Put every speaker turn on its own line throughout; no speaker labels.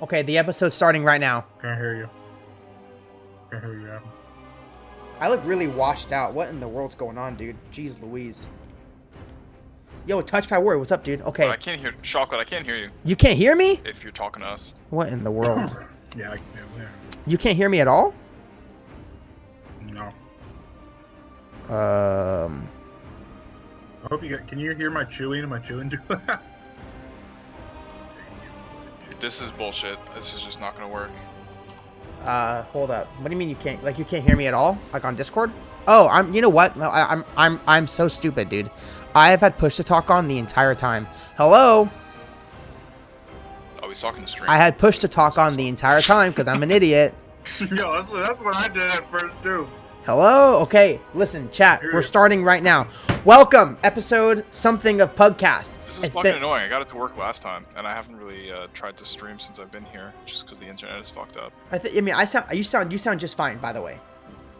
Okay, the episode's starting right now.
Can't hear you. Can't hear you, Adam.
I look really washed out. What in the world's going on, dude? Jeez Louise. Yo, Touchpad Warrior, what's up, dude? Okay.
I can't hear Chocolate. I can't hear you.
You can't hear me?
If you're talking to us.
What in the world?
Yeah, I can hear
You can't hear me at all?
you. No.
Um.
I hope you get. Can you hear my chewing and my chewing do that?
This is bullshit. This is just not gonna work.
Hold up. What do you mean you can't? Like you can't hear me at all? Like on Discord? Oh, You know what? No, I'm so stupid, dude. I have had push to talk on the entire time. Hello.
Oh, he's talking to stream.
I had push to talk on the entire time because I'm an idiot.
Yo, that's what I did at first too.
Hello? Okay, listen, chat. We're starting right now. Welcome, episode something of PUGCast.
This is fucking annoying. I got it to work last time, and I haven't really tried to stream since I've been here, just because the internet is fucked up.
You sound just fine, by the way.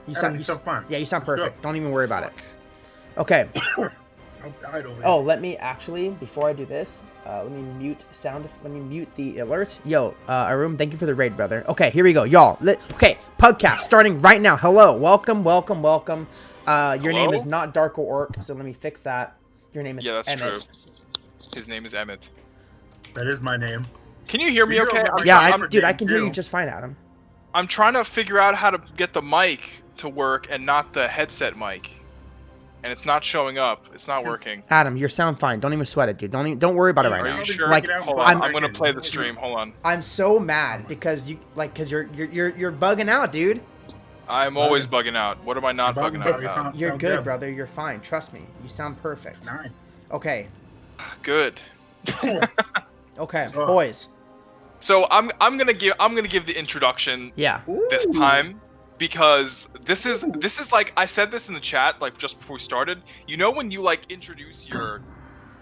You sound
fine.
Yeah, you sound perfect. Don't even worry about it. Okay. Oh, let me actually, before I do this, let me mute the alert. Yo, Arum, thank you for the raid, brother. Okay, here we go, y'all. Okay, PUGCast starting right now. Hello, welcome. Your name is not Darko Orc, so let me fix that. Your name is
that's
Emmett.
true. His name is Emmett.
That is my name.
Can you hear me okay?
I can hear you just fine, Adam.
I'm trying to figure out how to get the mic to work and not the headset mic. And it's not showing up. It's not working.
Adam, you sound fine. Don't even sweat it, dude. Don't worry about it right now.
Are you sure?
Like,
hold on. I'm gonna play the stream. Hold on.
I'm so mad because you're bugging out, dude.
I'm always bugging out. What am I not bugging out about?
You're good, brother. You're fine. Trust me. You sound perfect.
Nice.
Okay.
Good.
Okay, boys.
So I'm gonna give the introduction.
Yeah.
This time. Because this is like, I said this in the chat like just before we started. You know when you like introduce your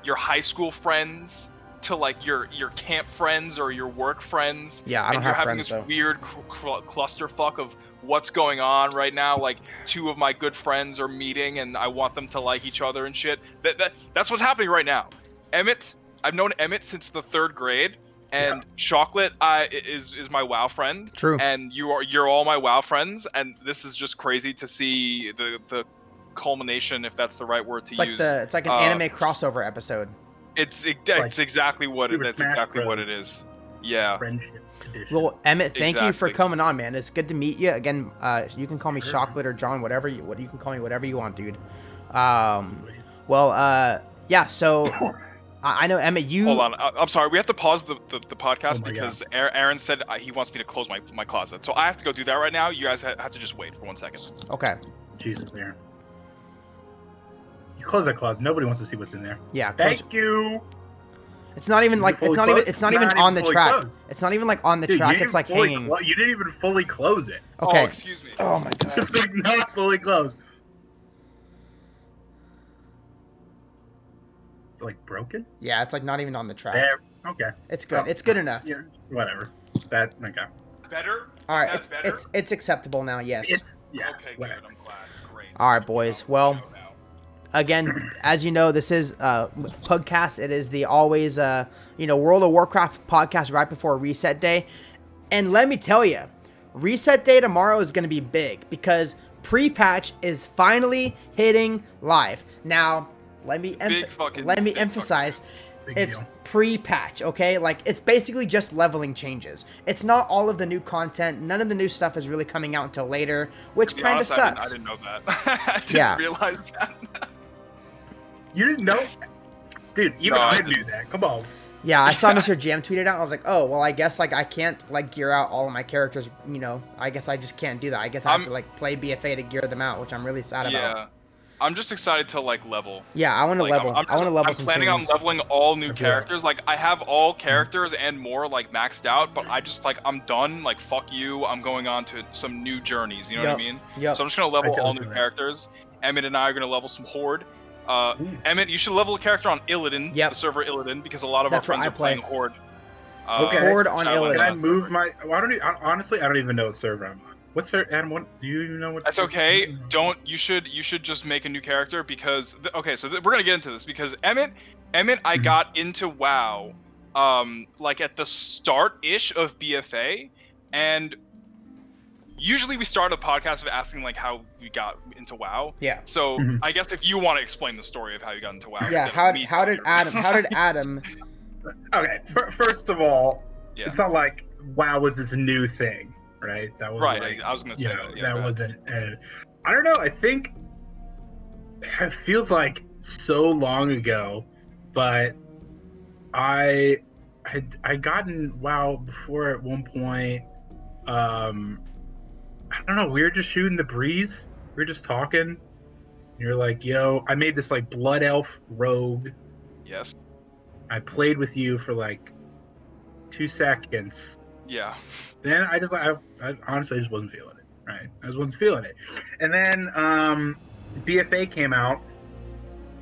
high school friends to like your camp friends or your work friends?
Yeah, I don't have friends,
and you're having this weird clusterfuck of what's going on right now. Like two of my good friends are meeting and I want them to like each other and shit. That's what's happening right now. Emmett, I've known Emmett since the 3rd grade. And Chocolate is my WoW friend.
True.
And you're all my WoW friends, and this is just crazy to see the culmination, if that's the right word to use.
It's like an anime crossover episode.
It's exactly what it is. Yeah.
Friendship edition.
Well, Emmett, thank you for coming on, man. It's good to meet you again. You can call me Chocolate or John, whatever you can call me, whatever you want, dude. Yeah. So. I know, Emmett, you...
Hold on. I'm sorry. We have to pause the podcast because Aaron said he wants me to close my closet. So I have to go do that right now. You guys have to just wait for 1 second.
Okay.
Jesus, Aaron. You close that closet. Nobody wants to see what's in there.
Yeah.
Thank you.
It's not even like... It's not even on the track.
Closed.
It's not even like on the track. It's like hanging...
You didn't even fully close it.
Okay.
Oh, excuse me.
Oh, my God.
It's like not fully closed. Like broken?
Yeah, it's like not even on the track.
There. Okay.
It's good. It's good enough.
Yeah. Whatever. That okay.
Better?
All right. It's acceptable now. Yes.
Okay.
Whatever.
Good. I'm glad. Great.
All right, boys. Well, again, as you know, this is PUGCast. It is the always World of Warcraft podcast right before Reset Day, and let me tell you, Reset Day tomorrow is going to be big because pre-patch is finally hitting live now. Let me emphasize, it's pre-patch, okay? Like, it's basically just leveling changes. It's not all of the new content. None of the new stuff is really coming out until later, which kind of sucks.
I didn't know that. I didn't realize that.
You didn't know? Dude, even I knew that. Come on.
Yeah, I saw Mr. Jam tweet it out. I was like, oh, well, I guess, like, I can't, like, gear out all of my characters, I guess I just can't do that. I guess I have to, like, play BFA to gear them out, which I'm really sad about.
Yeah. I'm just excited to like level.
Yeah, I want to level. I want to level.
I'm planning on leveling all new characters. Like I have all characters and more like maxed out, but I just like I'm done. Like fuck you. I'm going on to some new journeys. You know what I mean?
Yeah.
So I'm just gonna level all new characters. Emmett and I are gonna level some Horde. Emmett, you should level a character on Illidan, the server Illidan, because a lot of our friends are playing Horde.
Horde on Illidan.
Can I move my? Honestly, I don't even know what server I'm on. What's her, Adam? What do you know? What?
That's okay. You should just make a new character because we're gonna get into this because Emmett, I got into WoW like at the start-ish of BFA, and usually we start a podcast of asking like how we got into WoW.
Yeah.
So
Mhm.
I guess if you want to explain the story of how you got into WoW.
Yeah.
instead of me
How did Adam?
Okay, first of all,
Yeah.
it's not like WoW was this new thing, right? That was
Right,
like,
I was gonna say that. Yeah,
that wasn't. I don't know. I think it feels like so long ago, but I had gotten WoW before at one point. I don't know. We were just shooting the breeze. We were just talking. You're like, yo, I made this like blood elf rogue.
Yes.
I played with you for like 2 seconds.
Yeah.
Then I honestly just wasn't feeling it. Right, I just wasn't feeling it. And then BFA came out,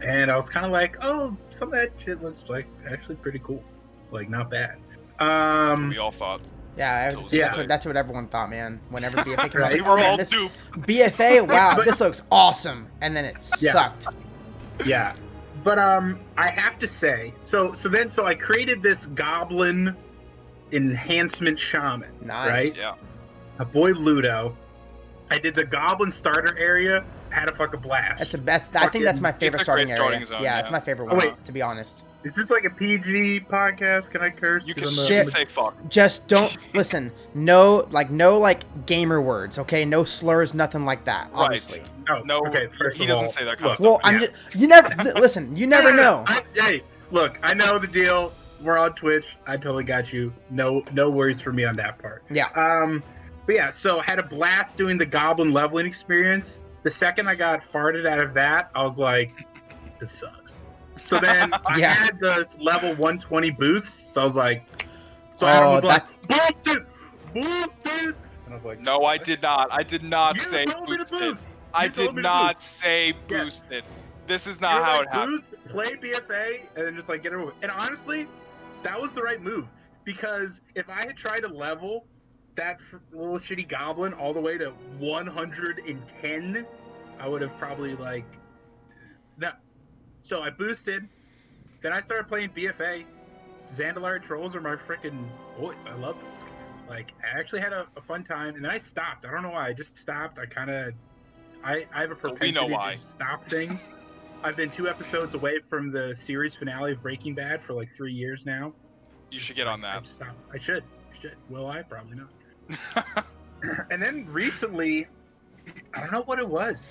and I was kind of like, oh, some of that shit looks like actually pretty cool, like not bad.
We all thought.
Yeah,
Yeah.
that's what everyone thought, man. Whenever BFA came out,
Right.
We were all
this
duped.
BFA, wow,
But-
this looks awesome, and then it sucked.
Yeah, but I have to say, so I created this goblin enhancement shaman,
Nice.
right?
Yeah.
My boy Ludo. I did the goblin starter area. Had a fucking blast.
I think that's my favorite
It's a great
starting area.
starting zone,
yeah,
yeah.
it's my favorite
Oh,
one,
wait.
to be honest.
Is this like a PG podcast? Can I curse?
You
'Cause
can
I'm
Shit.
say fuck.
Just don't listen. No gamer words, okay? No slurs, nothing like that. Obviously.
Oh,
No,
okay. First
he
of
doesn't
all,
say that kind of
look,
stuff.
Well,
yeah.
you never listen. You never know.
Hey, look, I know the deal. We're on Twitch. I totally got you. No worries for me on that part.
Yeah.
But yeah, so had a blast doing the goblin leveling experience. The second I got farted out of that, I was like, this sucks. So then I
Yeah.
had the level 120 boost. So I was like, Adam was like, boosted. And I was like,
No, I did not. I did not
You
say
told me to
boosted.
boost.
I
You told
did
me to
not
boost.
say
Yes.
boosted. This is
You're
not how
like,
it happened.
boost, play BFA, and then just like get it over. And honestly, that was the right move, because if I had tried to level that little shitty goblin all the way to 110, I would have probably like no. So I boosted. Then I started playing BFA. Zandalari trolls are my freaking boys. I love those guys. Like, I actually had a fun time, and then I stopped. I don't know why. I just stopped. I have a propensity
know
to
why.
just stop things. I've been 2 episodes away from the series finale of Breaking Bad for like 3 years now.
You should get on that.
I should. Will I? Probably not. And then recently, I don't know what it was.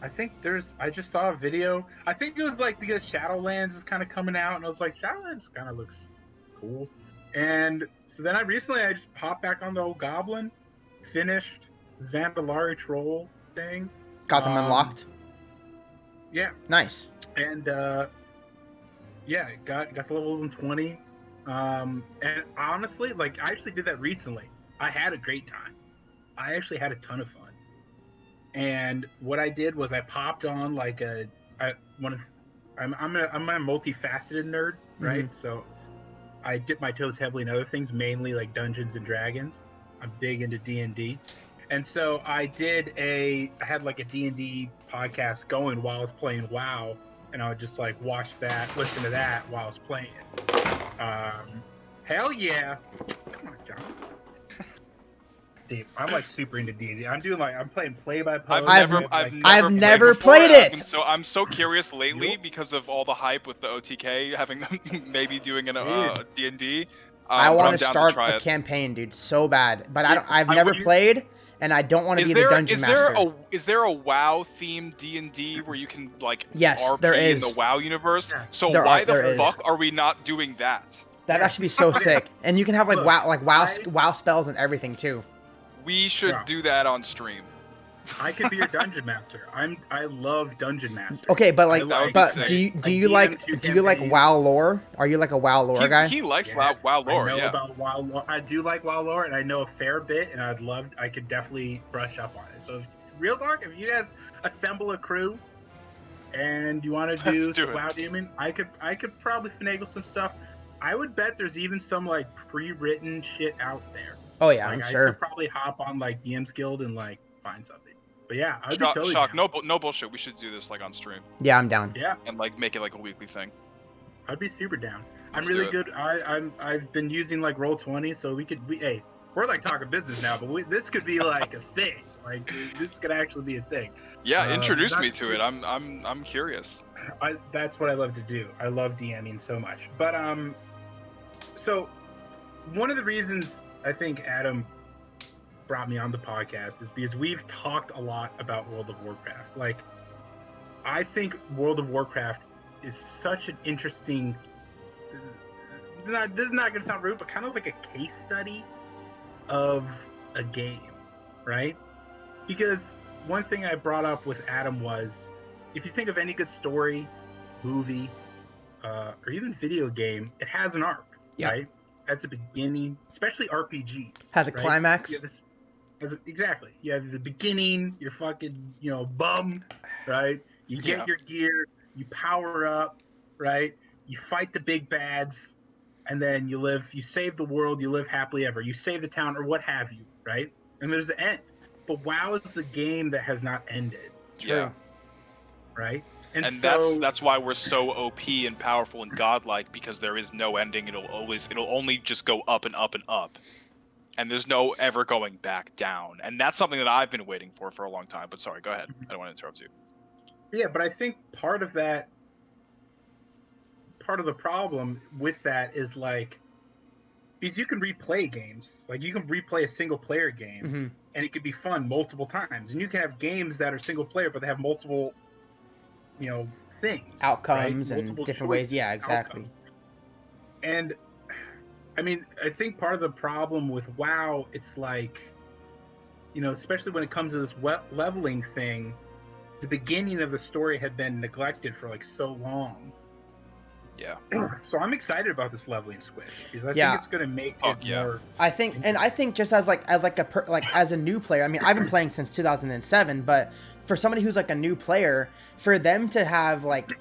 I think I just saw a video. I think it was like because Shadowlands is kind of coming out, and I was like, Shadowlands kind of looks cool. And so then I just popped back on the old Goblin, finished Zandalari troll thing.
Got them unlocked.
Yeah,
Nice.
and yeah, got the level 120. And honestly, like I actually did that recently. I had a great time. I actually had a ton of fun. And what I did was I popped on like I'm a multifaceted nerd, right? So I dip my toes heavily in other things, mainly like Dungeons and Dragons. I'm big into D&D. And so I had like a D&D podcast going while I was playing WoW, and I would just like watch that, listen to that while I was playing it. Hell yeah. Come on, Jonathan. Dude, I'm like super into D&D. I'm playing play-by-play.
I've never played it.
So I'm so curious lately because of all the hype with the OTK having them maybe doing an D&D.
I want to start
try
a
it.
campaign, dude, so bad. But I've
I
never
would-
played, and I don't want to be the dungeon master.
Is there a WoW themed D&D where you can like
Yes,
RP
there
in
is.
the WoW universe?
Yeah.
So
There
why
there
the
is.
fuck are we not doing that?
That'd actually be so sick. And you can have like
Look,
WoW spells and everything too.
We should
Yeah.
do that on stream.
I could be your dungeon master. I love dungeon master.
Okay, but
That would be
but
sick.
do you
I
do you
DM
like
campaigns.
WoW lore? Are you like a WoW lore guy?
He likes
Yes,
WoW lore,
I know
yeah.
about WoW lore. I do like WoW lore, and I know a fair bit, and I could definitely brush up on it. So, Real Talk, if you guys assemble a crew and you want to do
Let's do
some
it.
WoW Demon, I could probably finagle some stuff. I would bet there's even some like pre-written shit out there.
Oh yeah,
Like,
I'm
I
sure.
could probably hop on like DM's Guild and like find something. But yeah, I'd be
Shock,
totally
shock.
down.
No bullshit. We should do this like on stream
Yeah, I'm down.
Yeah,
and like make it like a weekly thing.
I'd be super down.
Let's
I'm
do
really
it.
good. I've been using like Roll20, so hey, we're like talking business now, but this could be like a thing. Like this could actually be a thing.
Yeah, introduce
Not-
me to it. I'm curious.
That's what I love to do. I love DMing so much. But so one of the reasons I think Adam brought me on the podcast is because we've talked a lot about World of Warcraft. Like, I think World of Warcraft is such an interesting. This is not going to sound rude, but kind of like a case study of a game, right? Because one thing I brought up with Adam was, if you think of any good story, movie, or even video game, it has an arc, right? Has a beginning, especially RPGs.
Has a
right?
climax.
Exactly. You have the beginning, you're fucking, bum, right? You get your gear, you power up, right? You fight the big bads, and then you save the world, you live happily ever. You save the town or what have you, right? And there's an end. But WoW is the game that has not ended.
True.
Yeah.
Right?
And
so,
that's why we're so OP and powerful and godlike, because there is no ending. It'll only just go up and up and up. And there's no ever going back down. And that's something that I've been waiting for a long time. But sorry, go ahead. I don't want to interrupt you.
Yeah, but I think part of the problem with that is like, because you can replay games. Like, you can replay a single player game and it could be fun multiple times. And you can have games that are single player, but they have multiple, things.
Outcomes
right?
and
Multiple
different ways.
choices,
Yeah, exactly.
outcomes. And I mean, I think part of the problem with WoW, it's like, especially when it comes to this leveling thing, the beginning of the story had been neglected for like so long.
Yeah.
So I'm excited about this leveling switch because I think it's going to make it more.
I think just as as a new player. I mean, I've been playing since 2007, but for somebody who's like a new player, for them to have like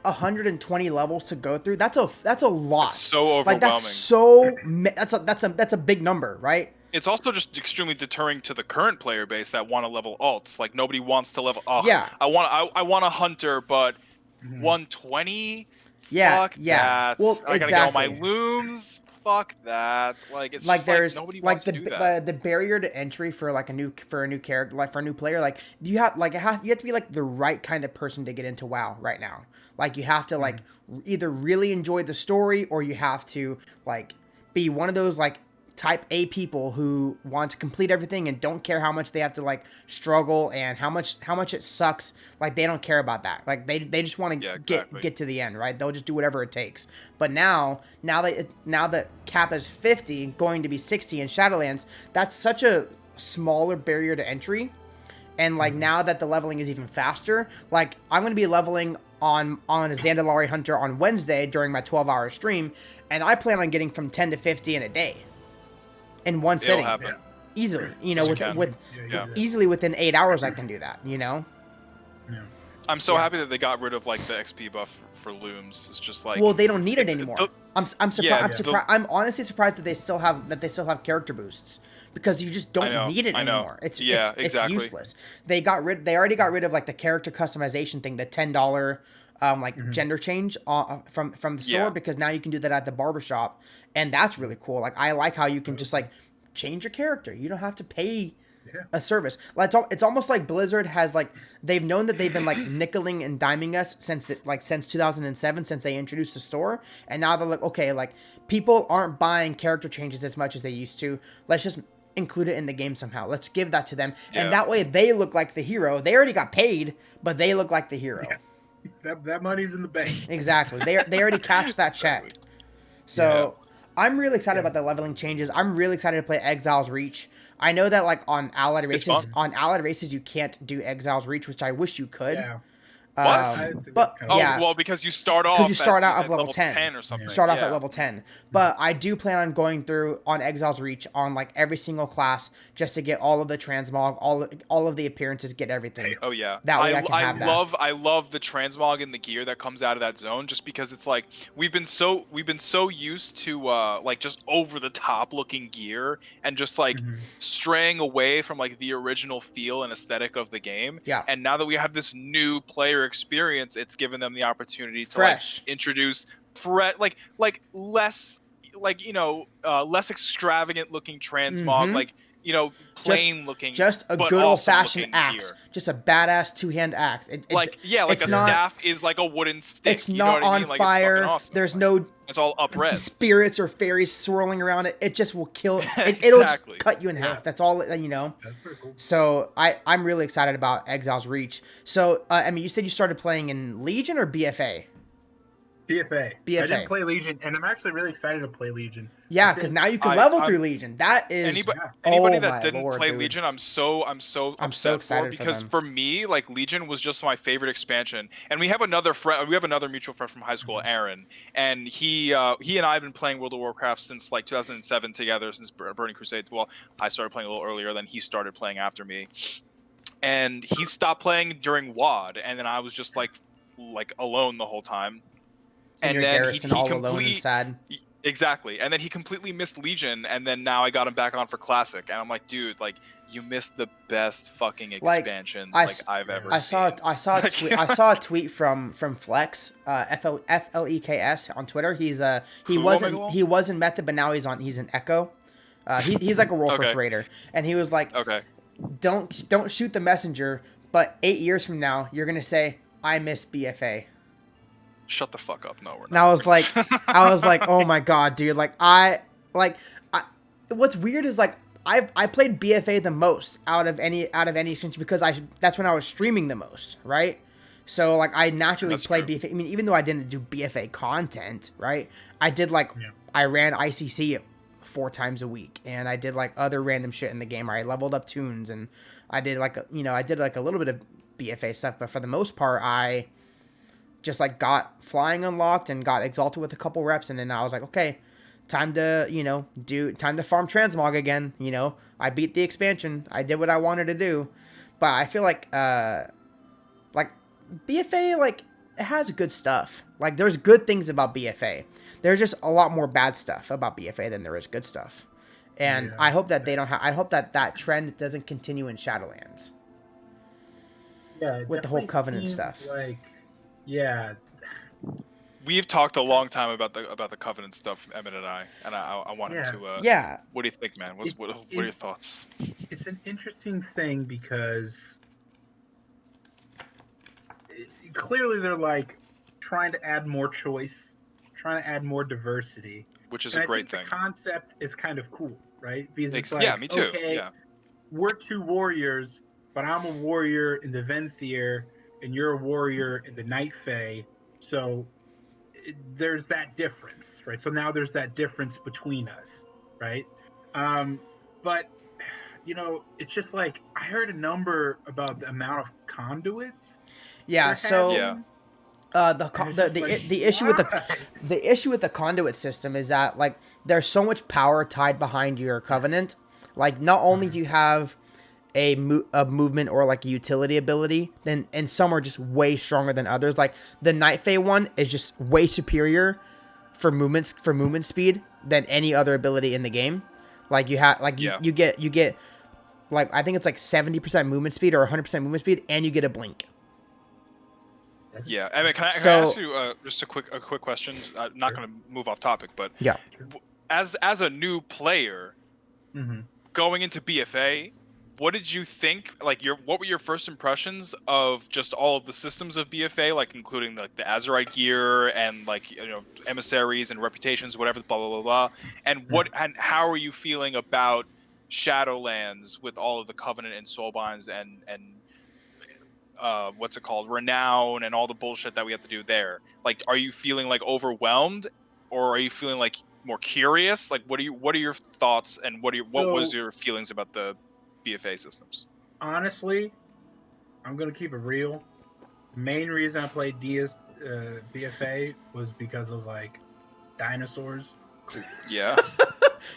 120 levels to go through, that's a lot.
It's so overwhelming.
Like that's a big number, right?
It's also just extremely deterring to the current player base that want to level alts. Like, nobody wants to level. Oh,
yeah.
I want a hunter, but 120.
Yeah,
Fuck that.
Well,
I gotta get all my looms. Fuck that. Like, it's
like
just
there's
nobody
like
wants to do that.
the barrier to entry for like a new character, like for a new player, like you have to be like the right kind of person to get into WoW right now. Like, you have to like either really enjoy the story, or you have to like be one of those like type A people who want to complete everything and don't care how much they have to like struggle and how much it sucks. Like, they don't care about that. Like, they just want to get to the end, right? They'll just do whatever it takes. But now that cap is 50, going to be 60 in Shadowlands, that's such a smaller barrier to entry. And like, now that the leveling is even faster, like, I'm going to be leveling on a Zandalari Hunter on Wednesday during my 12-hour stream, and I plan on getting from 10 to 50 in a day. In one sitting, easily, easily within 8 hours, I can do that.
I'm so happy that they got rid of like the XP buff for looms. It's just like,
well, they don't need it anymore. I'm surprised. I'm honestly surprised that they still have character boosts, because you just don't need it anymore. It's useless. They already got rid of like the character customization thing, the $10 gender change from the store, because now you can do that at the barbershop, and that's really cool. Like, I like how you can just like change your character. You don't have to pay a service. Like, it's almost like Blizzard has like, they've known that they've been like nickeling and diming us since 2007, since they introduced the store, and now they're like, okay, like, people aren't buying character changes as much as they used to. Let's just include it in the game somehow. Let's give that to them, and that way they look like the hero. They already got paid, but they look like the hero.
That money's in the bank.
Exactly. They already cashed that check. So I'm really excited about the leveling changes. I'm really excited to play Exile's Reach. I know that like on Allied races you can't do Exile's Reach, which I wish you could.
Yeah.
Because you start off
at level
10 or something.
You start off at level 10. But I do plan on going through on Exile's Reach on like every single class, just to get all of the transmog, all of the appearances, get everything.
Oh yeah.
That way I can have that.
I love the transmog and the gear that comes out of that zone, just because it's like we've been so used to like just over the top looking gear and just like straying away from like the original feel and aesthetic of the game.
Yeah.
And now that we have this new player experience, it's given them the opportunity to
Fresh.
like introduce less less extravagant looking transmog, like plain looking,
just a
but
good old
awesome
fashioned
looking
axe,
gear.
Just a badass 2-hand axe.
Like a
it's not,
staff is like a wooden stick.
It's
you
not
know what
on
I mean? Like,
fire.
It's fucking awesome.
There's no
it's all up-res.
spirits or fairies swirling around it. It just will kill.
Exactly.
It'll just cut you in half.
Yeah.
That's all.
That's pretty cool.
So I'm really excited about Exile's Reach. So I mean, you said you started playing in Legion or BFA?
BFA.
BFA.
I didn't play Legion, and I'm actually really excited to play Legion.
Yeah, because now you can level through Legion. That is
anybody that
my
didn't
Lord,
play
dude.
Legion, I'm so upset
excited
because
for
for me, like Legion was just my favorite expansion. And we have another friend, we have another mutual friend from high school, Aaron, and he and I have been playing World of Warcraft since like 2007 together, since Burning Crusade. Well, I started playing a little earlier than he started playing after me, and he stopped playing during WoD, and then I was just like alone the whole time.
And then Garrison all alone and sad.
Exactly. And then he completely missed Legion, and then now I got him back on for Classic. And I'm like, dude, like, you missed the best fucking expansion I've ever seen.
I saw a tweet from Flex, FLEKS on Twitter. He was in Method, but now he's in Echo. He's like a role first raider. And he was like,
okay,
don't shoot the messenger, but 8 years from now, you're gonna say, I miss BFA.
Shut the fuck up. No, we're not.
And I was like, oh my god, dude. What's weird is like I played BFA the most out of any expansion because that's when I was streaming the most, right? So like I naturally played BFA. I mean, even though I didn't do BFA content, right? I did I ran ICC 4 times a week, and I did like other random shit in the game. I leveled up tunes, and I did like a little bit of BFA stuff, but for the most part, I just like got flying unlocked and got exalted with a couple reps, and then I was like, okay, time to farm transmog again. I beat the expansion. I did what I wanted to do. But I feel like BFA, like, it has good stuff. Like, there's good things about BFA. There's just a lot more bad stuff about BFA than there is good stuff. And I hope that I hope that trend doesn't continue in Shadowlands.
Yeah,
with the whole Covenant stuff.
Yeah.
We've talked a long time about the Covenant stuff, Emmett and I want him to.
Yeah.
What do you think, man? What are your thoughts?
It's an interesting thing because clearly they're like trying to add more choice, trying to add more diversity,
which is a great thing.
The concept is kind of cool, right? Because it's like,
yeah, me too.
Okay,
yeah.
We're 2 warriors, but I'm a warrior in the Venthyr, and you're a warrior in the Night Fae, so there's that difference, right? So now there's that difference between us, right? But it's just like I heard a number about the amount of conduits.
Yeah. So the issue with the conduit system is that like there's so much power tied behind your Covenant. Like not only do you have a movement or like a utility ability, and some are just way stronger than others. Like the Night Fae one is just way superior for movement speed than any other ability in the game. Like you have you get like I think it's like 70% movement speed or 100% movement speed, and you get a blink.
Yeah, I mean, can I ask you just a quick question? I'm not going to move off topic, but
yeah,
as a new player going into BFA, what did you think? Like, what were your first impressions of just all of the systems of BFA, like including like the Azerite gear and like emissaries and reputations, whatever, blah blah blah blah. And and how are you feeling about Shadowlands with all of the Covenant and Soulbinds and what's it called, Renown, and all the bullshit that we have to do there? Like, are you feeling like overwhelmed, or are you feeling like more curious? Like, what are your thoughts, and what was your feelings about the BFA systems?
Honestly, I'm gonna keep it real. The main reason I played BFA was because it was like dinosaurs.
Yeah.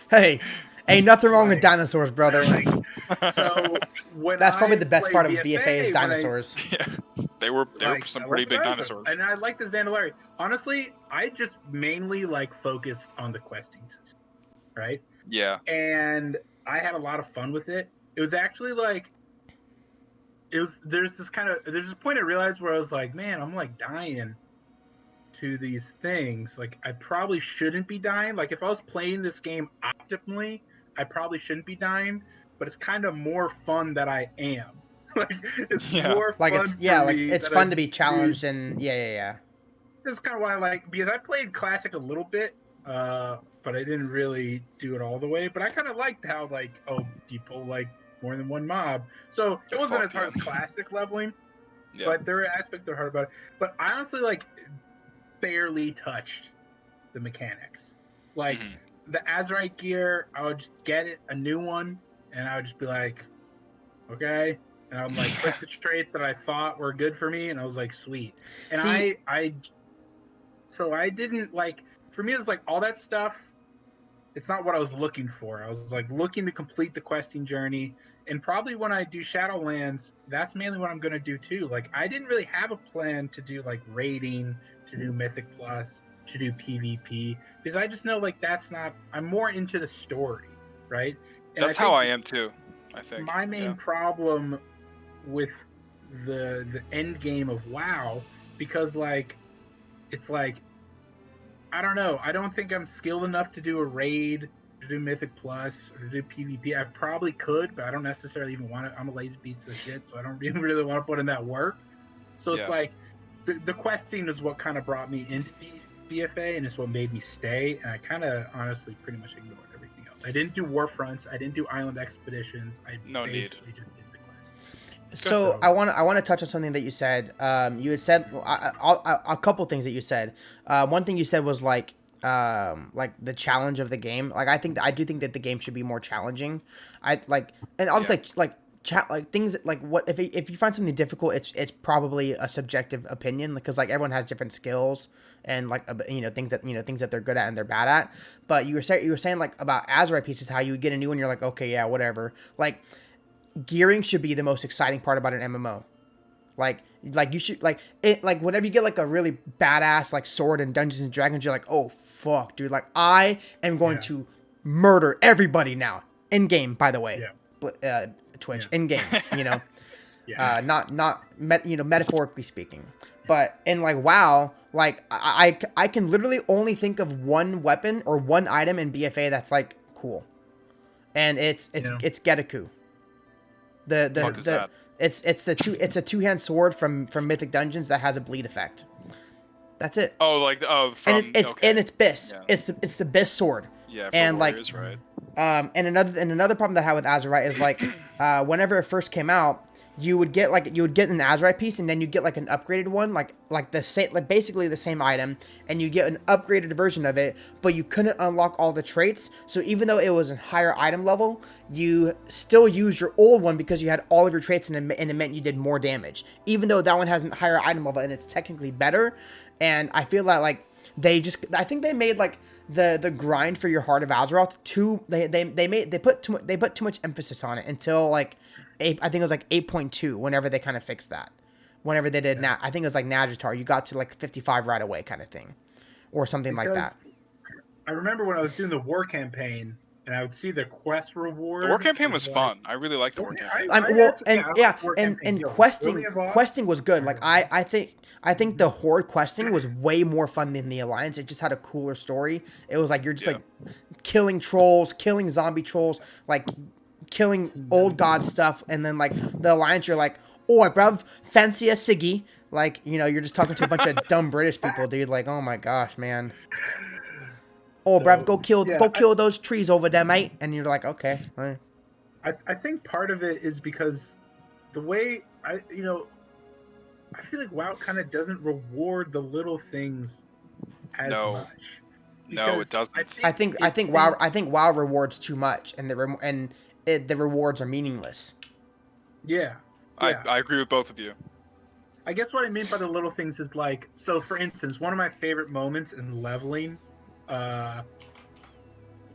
Hey, ain't nothing wrong with dinosaurs, brother.
So
that's probably the best part of BFA is dinosaurs.
They were some pretty big dinosaurs.
And I like the Zandalari. Honestly, I just mainly focused on the questing system, right?
Yeah.
And I had a lot of fun with it. It was actually there's this point I realized where I was like, man, I'm like dying to these things. Like I probably shouldn't be dying. Like if I was playing this game optimally, I probably shouldn't be dying. But it's kind of more fun that I am. Like it's more
like
fun
it's
for
like
me
it's
that
fun
I
to be challenged and
This is kind of why I like, because I played Classic a little bit, but I didn't really do it all the way. But I kind of liked how like, oh, people like more than one mob, so it wasn't as hard as Classic leveling.
Yeah.
But there were aspects that were hard about it. But I honestly like barely touched the mechanics. Like the Azurite gear, I would just get it, a new one, and I would just be like, okay. And I would like click the traits that I thought were good for me, and I was like, sweet. And so I didn't like, for me, it was like all that stuff. It's not what I was looking for. I was like looking to complete the questing journey. And probably when I do Shadowlands, that's mainly what I'm going to do too. Like, I didn't really have a plan to do like raiding, to do Mythic Plus, to do PvP, because I just know like that's not, I'm more into the story, right? And
that's how I am too, I think.
My main problem with the end game of WoW, because like, it's like, I don't know. I don't think I'm skilled enough to do a raid, to do Mythic Plus, or to do PvP. I probably could, but I don't necessarily even want to. I'm a lazy piece of shit, so I don't even really want to put in that work. So it's like, the questing is what kind of brought me into BFA, and it's what made me stay. And I kind of honestly pretty much ignored everything else. I didn't do Warfronts. I didn't do Island Expeditions. I basically just did the quest.
So I want to touch on something that you said. You had said a couple things that you said. One thing you said was like the challenge of the game. Like I do think that the game should be more challenging. And obviously like things like what if you find something difficult, it's probably a subjective opinion because like everyone has different skills and like things that they're good at and they're bad at. But you were saying like about Azurite pieces, how you would get a new one, you're like, okay, yeah, whatever. Like gearing should be the most exciting part about an MMO. Like you should like whenever you get like a really badass like sword in Dungeons and Dragons, you're like, oh fuck, dude, like I am going to murder everybody now in game. By the way, Twitch in game, not metaphorically speaking, but in like WoW, like I can literally only think of one weapon or one item in BFA that's like cool, and it's Getaku. It's a two-hand sword from Mythic Dungeons that has a bleed effect. That's it.
Oh,
and it's Biss. Yeah. It's the Biss sword.
Yeah, for
and
warriors, right.
And another problem that I have with Azurite is like whenever it first came out, you would get an Azurite piece and then you get like an upgraded one, like the same, like basically the same item, and you get an upgraded version of it, but you couldn't unlock all the traits. So even though it was a higher item level, you still used your old one because you had all of your traits and it meant you did more damage. Even though that one has a higher item level and it's technically better, and I feel that like I think they made like the grind for your Heart of Azeroth they put too much emphasis on it until like I think it was like 8.2 whenever they kind of fixed that. Whenever they did I think it was like Nagitar, you got to like 55 right away kind of thing or something like that.
I remember when I was doing the war campaign and I would see the quest reward.
The war campaign was fun. I really liked the war
campaign. Questing was good. Like I think the Horde questing was way more fun than the Alliance. It just had a cooler story. It was like you're just like killing trolls, killing zombie trolls, like killing old god stuff, and then like the Alliance, you're like, oh, bruv, fancy a ciggy. Like, you're just talking to a bunch of dumb British people, dude. Like, oh my gosh, man. Oh, bruv, go kill those trees over there, mate. And you're like, okay. All right.
I think part of it is because the way I feel like WoW kind of doesn't reward the little things as much.
No, it doesn't.
I think WoW rewards too much, and the rewards are meaningless.
Yeah.
I agree with both of you.
I guess what I mean by the little things is like, so for instance, one of my favorite moments in leveling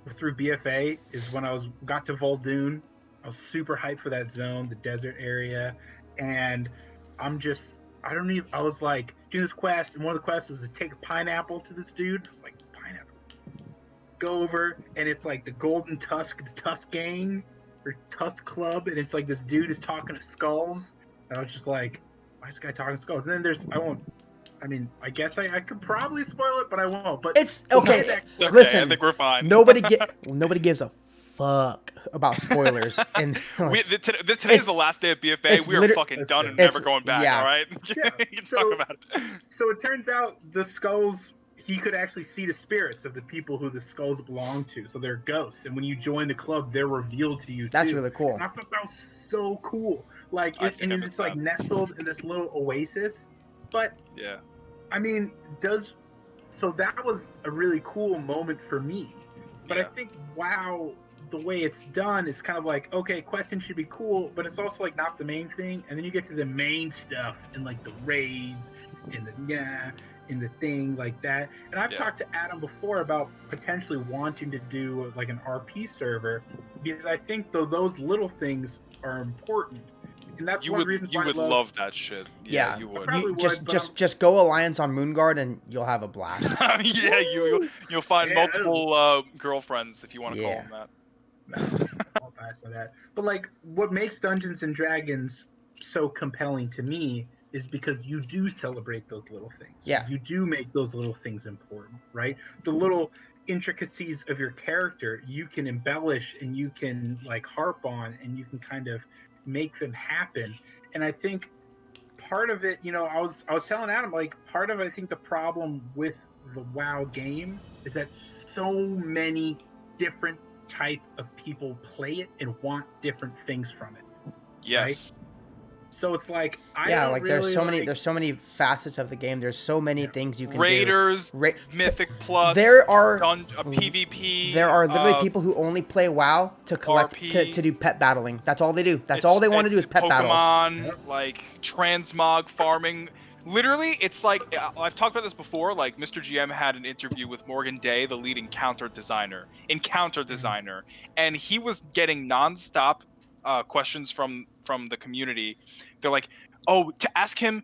through BFA is when I got to Vol'dun. I was super hyped for that zone, the desert area, and I was like doing this quest, and one of the quests was to take a pineapple to this dude. I was like, pineapple. Go over, and it's like the Golden Tusk, the Tusk Gang, or Tusk Club, and it's like this dude is talking to skulls, And I was just like, why is this guy talking skulls? And then I guess I could probably spoil it, but I won't. But
It's okay.
It's okay.
Listen,
I think we're fine.
nobody gives a fuck about spoilers. And
Today's the last day of BFA. We are fucking done and never going back.
Yeah.
All right.
Yeah.
You can talk about it.
So it turns out the skulls, he could actually see the spirits of the people who the skulls belong to. So they're ghosts. And when you join the club, they're revealed to you.
That's
too.
really cool.
And I thought that was so cool. Like, and you're just like nestled in this little oasis. But
yeah,
I mean, so that was a really cool moment for me. But I think WoW, the way it's done is kind of like, okay, questing should be cool, but it's also like not the main thing. And then you get to the main stuff and like the raids and the thing like that. And I've talked to Adam before about potentially wanting to do like an RP server, because I think those little things are important. And that's one of the reasons why
you would love that shit. Yeah, you would.
Just go Alliance on Moonguard and you'll have a blast.
Yeah, you'll find multiple girlfriends if you want to call them that.
No, I'll pass on that. But like, what makes Dungeons and Dragons so compelling to me is because you do celebrate those little things.
Yeah.
You do make those little things important, right? The little intricacies of your character, you can embellish and you can like harp on and you can kind of make them happen. And I think part of it, I was telling Adam, like, part of I think the problem with the WoW game is that so many different type of people play it and want different things from it.
Yes.
Right? So it's like
there's so many facets of the game. There's so many things you can
Raiders,
do.
Mythic Plus.
There are
a PvP.
There are literally people who only play WoW to collect to do pet battling. That's all they do. That's all they want to do is pet battles.
Pokemon, like transmog farming. Literally, it's like, I've talked about this before, like Mr. GM had an interview with Morgan Day, the lead encounter designer, and he was getting nonstop questions from the community. They're like, oh, to ask him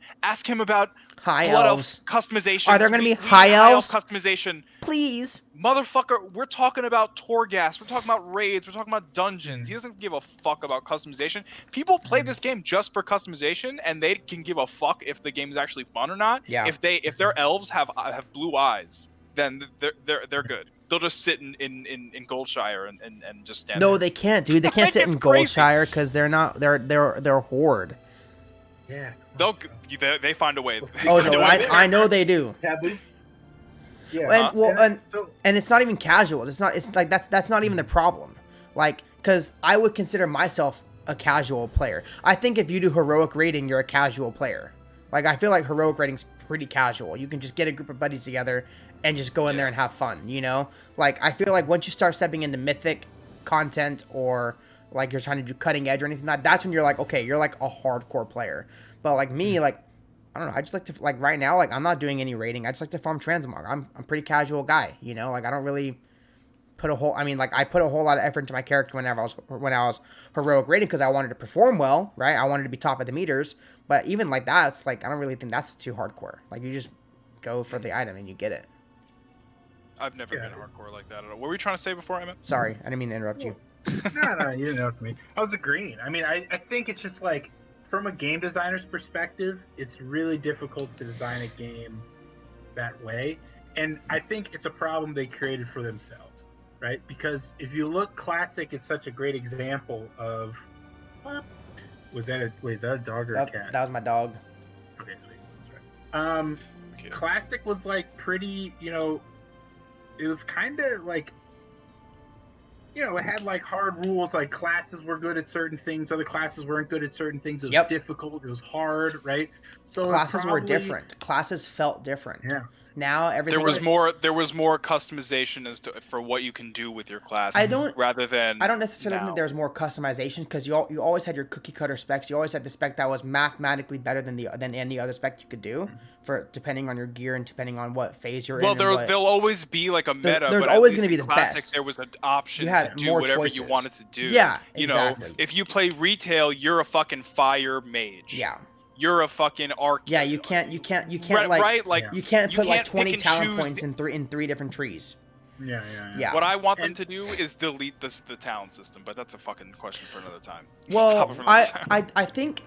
about
high
Blood
elves
customization.
Are there going to be high elves
customization?
Please,
motherfucker, we're talking about Torghast, we're talking about raids, we're talking about dungeons. He doesn't give a fuck about customization. People play this game just for customization, and they can give a fuck if the game is actually fun or not.
Yeah.
If their elves have blue eyes, then they're good. They'll just sit in Goldshire and just stand.
No,
there.
they can't, dude. They can't sit in Goldshire because they're not. They're a horde.
Yeah.
They find a way.
I know they do.
Yeah.
And it's not even casual. It's like that's not even the problem. Like, because I would consider myself a casual player. I think if you do heroic raiding, you're a casual player. Like, I feel like heroic raiding's pretty casual. You can just get a group of buddies together and just go in there and have fun, Like, I feel like once you start stepping into mythic content or like you're trying to do cutting edge or anything like that, that's when you're like, okay, you're like a hardcore player. But like me, like, I don't know, I just like to, like, right now, like, I'm not doing any raiding. I just like to farm transmog. I'm a pretty casual guy, Like, I don't really put a whole, I put a whole lot of effort into my character when I was heroic raiding because I wanted to perform well, right? I wanted to be top of the meters. But even like that, it's like, I don't really think that's too hardcore. Like, you just go for the item and you get it.
I've never been hardcore like that at all. What were you trying to say before, Emmett?
Sorry, I didn't mean to interrupt you.
No, you didn't interrupt me. I was agreeing. I think it's just like, from a game designer's perspective, it's really difficult to design a game that way. And I think it's a problem they created for themselves, right? Because if you look, Classic is such a great example of... is that a dog or a cat? That
was my dog.
Okay, sweet. That's right. Classic was like pretty, it was kind of like, it had like hard rules, like classes were good at certain things, other classes weren't good at certain things. It was difficult, it was hard, right? So
classes were different. Classes felt different.
Yeah.
Now everything
there was more customization for what you can do with your class. I don't
necessarily think there was more customization because you always had your cookie cutter specs. You always had the spec that was mathematically better than any other spec you could do for depending on your gear and depending on what phase you're in.
Well, there'll always be like a meta.
There's
but
always going to be the
Classic,
best.
There was an option to do whatever
choices.
You wanted to do.
Yeah, exactly.
If you play retail, you're a fucking fire mage.
Yeah.
You're a fucking arc.
Yeah, you can't you can't put like 20 talent points in three different trees.
Yeah.
What I want them to do is delete the talent system, but that's a fucking question for another time.
Well, I think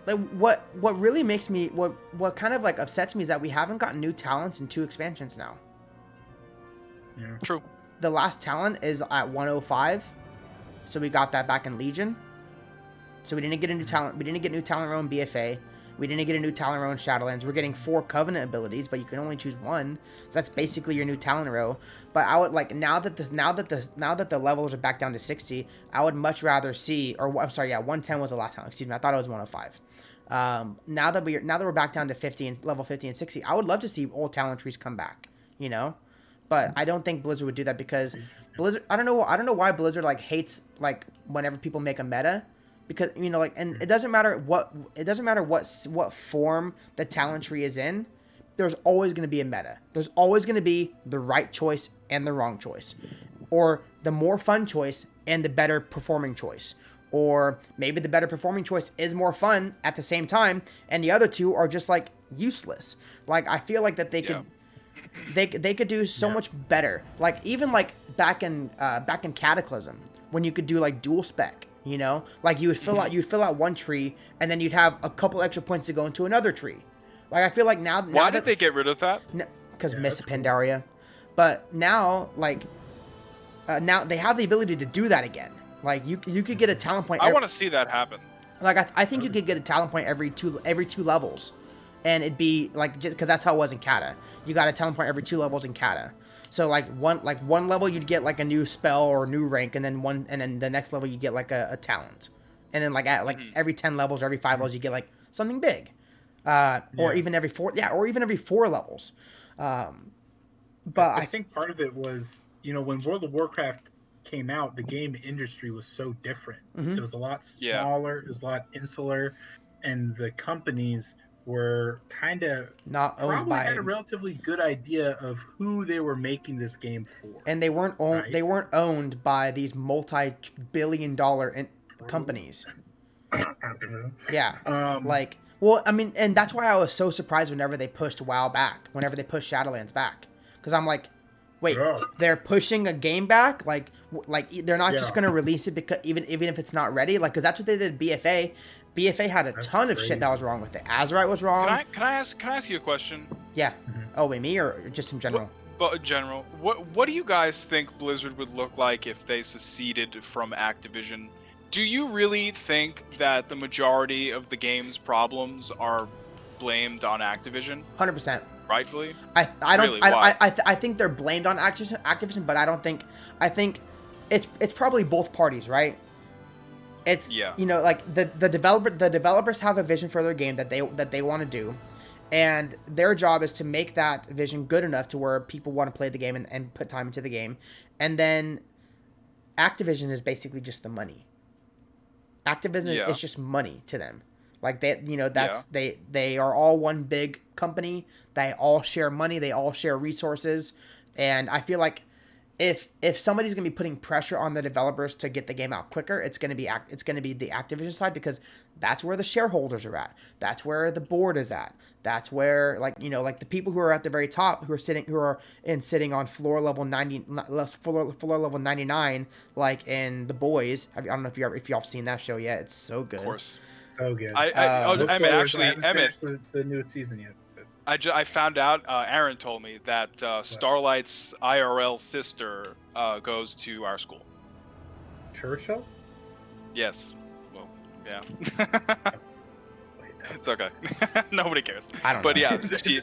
like what really makes me what kind of like upsets me is that we haven't gotten new talents in 2 expansions now.
Yeah.
True.
The last talent is at 105, so we got that back in Legion. So we didn't get a new talent. We didn't get new talent row in BFA. We didn't get a new talent row in Shadowlands. We're getting 4 Covenant abilities, but you can only choose 1. So that's basically your new talent row. But I would like now that the levels are back down to 60, I would much rather see. Or I'm sorry, yeah, 110 was the last talent. Excuse me, I thought it was 105. Now that we're back down to 50 and level 50 and 60, I would love to see old talent trees come back. You know. But I don't think Blizzard would do that because Blizzard. I don't know why Blizzard like hates like whenever people make a meta, because you know like, and it doesn't matter what form the talent tree is in. There's always going to be a meta. There's always going to be the right choice and the wrong choice, or the more fun choice and the better performing choice, or maybe the better performing choice is more fun at the same time, and the other two are just like useless. Like I feel like that they could. They could do so much better. Like even like back in Cataclysm when you could do like dual spec, you know, like you'd fill out one tree and then you'd have a couple extra points to go into another tree. Like I feel like now
why did they get rid of that?
Because Miss Pandaria, but now like now they have the ability to do that again. Like you could get a talent point.
I want to see that happen.
Like I think you could get a talent point every two levels. And it'd be like, just because that's how it was in Kata. You got a talent point every 2 levels in Kata. So like one level you'd get like a new spell or a new rank, and then the next level you get like a talent, and then like at like every 10 levels or every 5 levels you get like something big, or even every 4 levels. But
I think part of it was, you know, when World of Warcraft came out, the game industry was so different. It was a lot smaller, it was a lot insular, and the companies were kind of
not owned
probably
by
had a relatively good idea of who they were making this game for,
and they weren't owned.
Right?
They weren't owned by these multi-billion-dollar companies. Yeah, like well, I mean, and that's why I was so surprised whenever they pushed WoW back, whenever they pushed Shadowlands back, because I'm like, wait, they're pushing a game back, like they're not just gonna release it because even if it's not ready, like because that's what they did at BFA. BFA had a ton of shit that was wrong with it. Azerite was wrong.
Can I ask you a question?
Yeah. Oh, wait, me or just in general?
But in general, what do you guys think Blizzard would look like if they seceded from Activision? Do you really think that the majority of the game's problems are blamed on Activision?
100%.
Rightfully?
I don't.
Really? Why?
I think they're blamed on Activision, but I don't think. I think it's probably both parties, right? It's you know, like the developers have a vision for their game that they want to do, and their job is to make that vision good enough to where people want to play the game and put time into the game, and then Activision is basically just the money. Activision is just money to them. Like they are all one big company. They all share money. They all share resources, and I feel like if somebody's gonna be putting pressure on the developers to get the game out quicker, it's gonna be the Activision side, because that's where the shareholders are at. That's where the board is at. That's where like the people who are at the very top who are sitting on floor level 99, like in The Boys. I don't know if y'all seen that show yet. It's so good.
Of course.
So good.
Emmett,
the new season yet.
I found out, Aaron told me that Starlight's IRL sister goes to our school.
Churchill?
Yes. Well, yeah. It's okay. Nobody cares.
I don't know.
But yeah,
they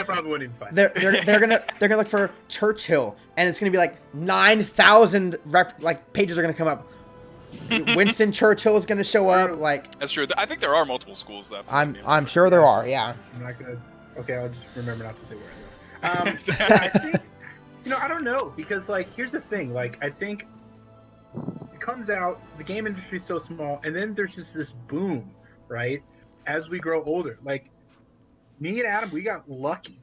probably wouldn't even find it.
They're gonna look for Churchill, and it's gonna be like 9,000 pages are gonna come up. Winston Churchill is gonna show up. Like
that's true. I think there are multiple schools that.
I'm sure there are. Yeah.
I'm not gonna. Okay, I'll just remember not to say where I go. I think, I don't know, because like here's the thing. Like I think it comes out, the game industry is so small, and then there's just this boom, right? As we grow older, like me and Adam, we got lucky.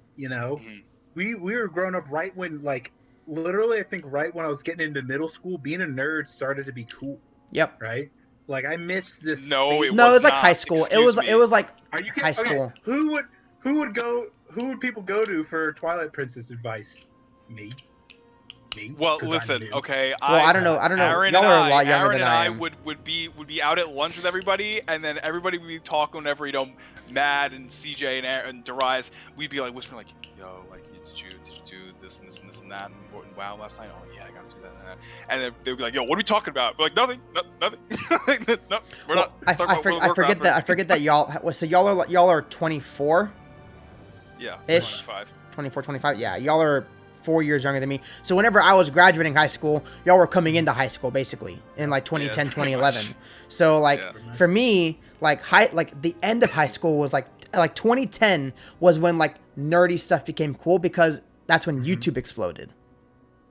We were growing up right when, like, literally, I think right when I was getting into middle school, being a nerd started to be cool.
Yep.
Right. Like I missed this.
No, it
was like
not.
high school.
Excuse
it was like
Are you
high school.
Okay. Who would people go to for Twilight Princess advice? Me. me.
Well,
'cause I'm
listen,
new.
okay.
Well, I don't know.
Aaron
Y'all
and
are a lot younger
Aaron
than
and
I
I
am.
would be out at lunch with everybody, and then everybody would be talking whenever, Matt and CJ and Aaron and Darius, we'd be like whispering like, yo, like, did you do this and this and this and that and wow last night? Oh yeah, I got to do that and that. And then they'd be like, yo, what are we talking about? We're like, nothing. No, we're not.
I forget that y'all. So y'all are 24.
Yeah.
Ish.
25.
24, 25. Yeah, y'all are 4 years younger than me. So whenever I was graduating high school, y'all were coming into high school basically in like 2010, 2011.
Much.
So like
Yeah.
for me, like the end of high school was like 2010 was when like nerdy stuff became cool because that's when YouTube exploded.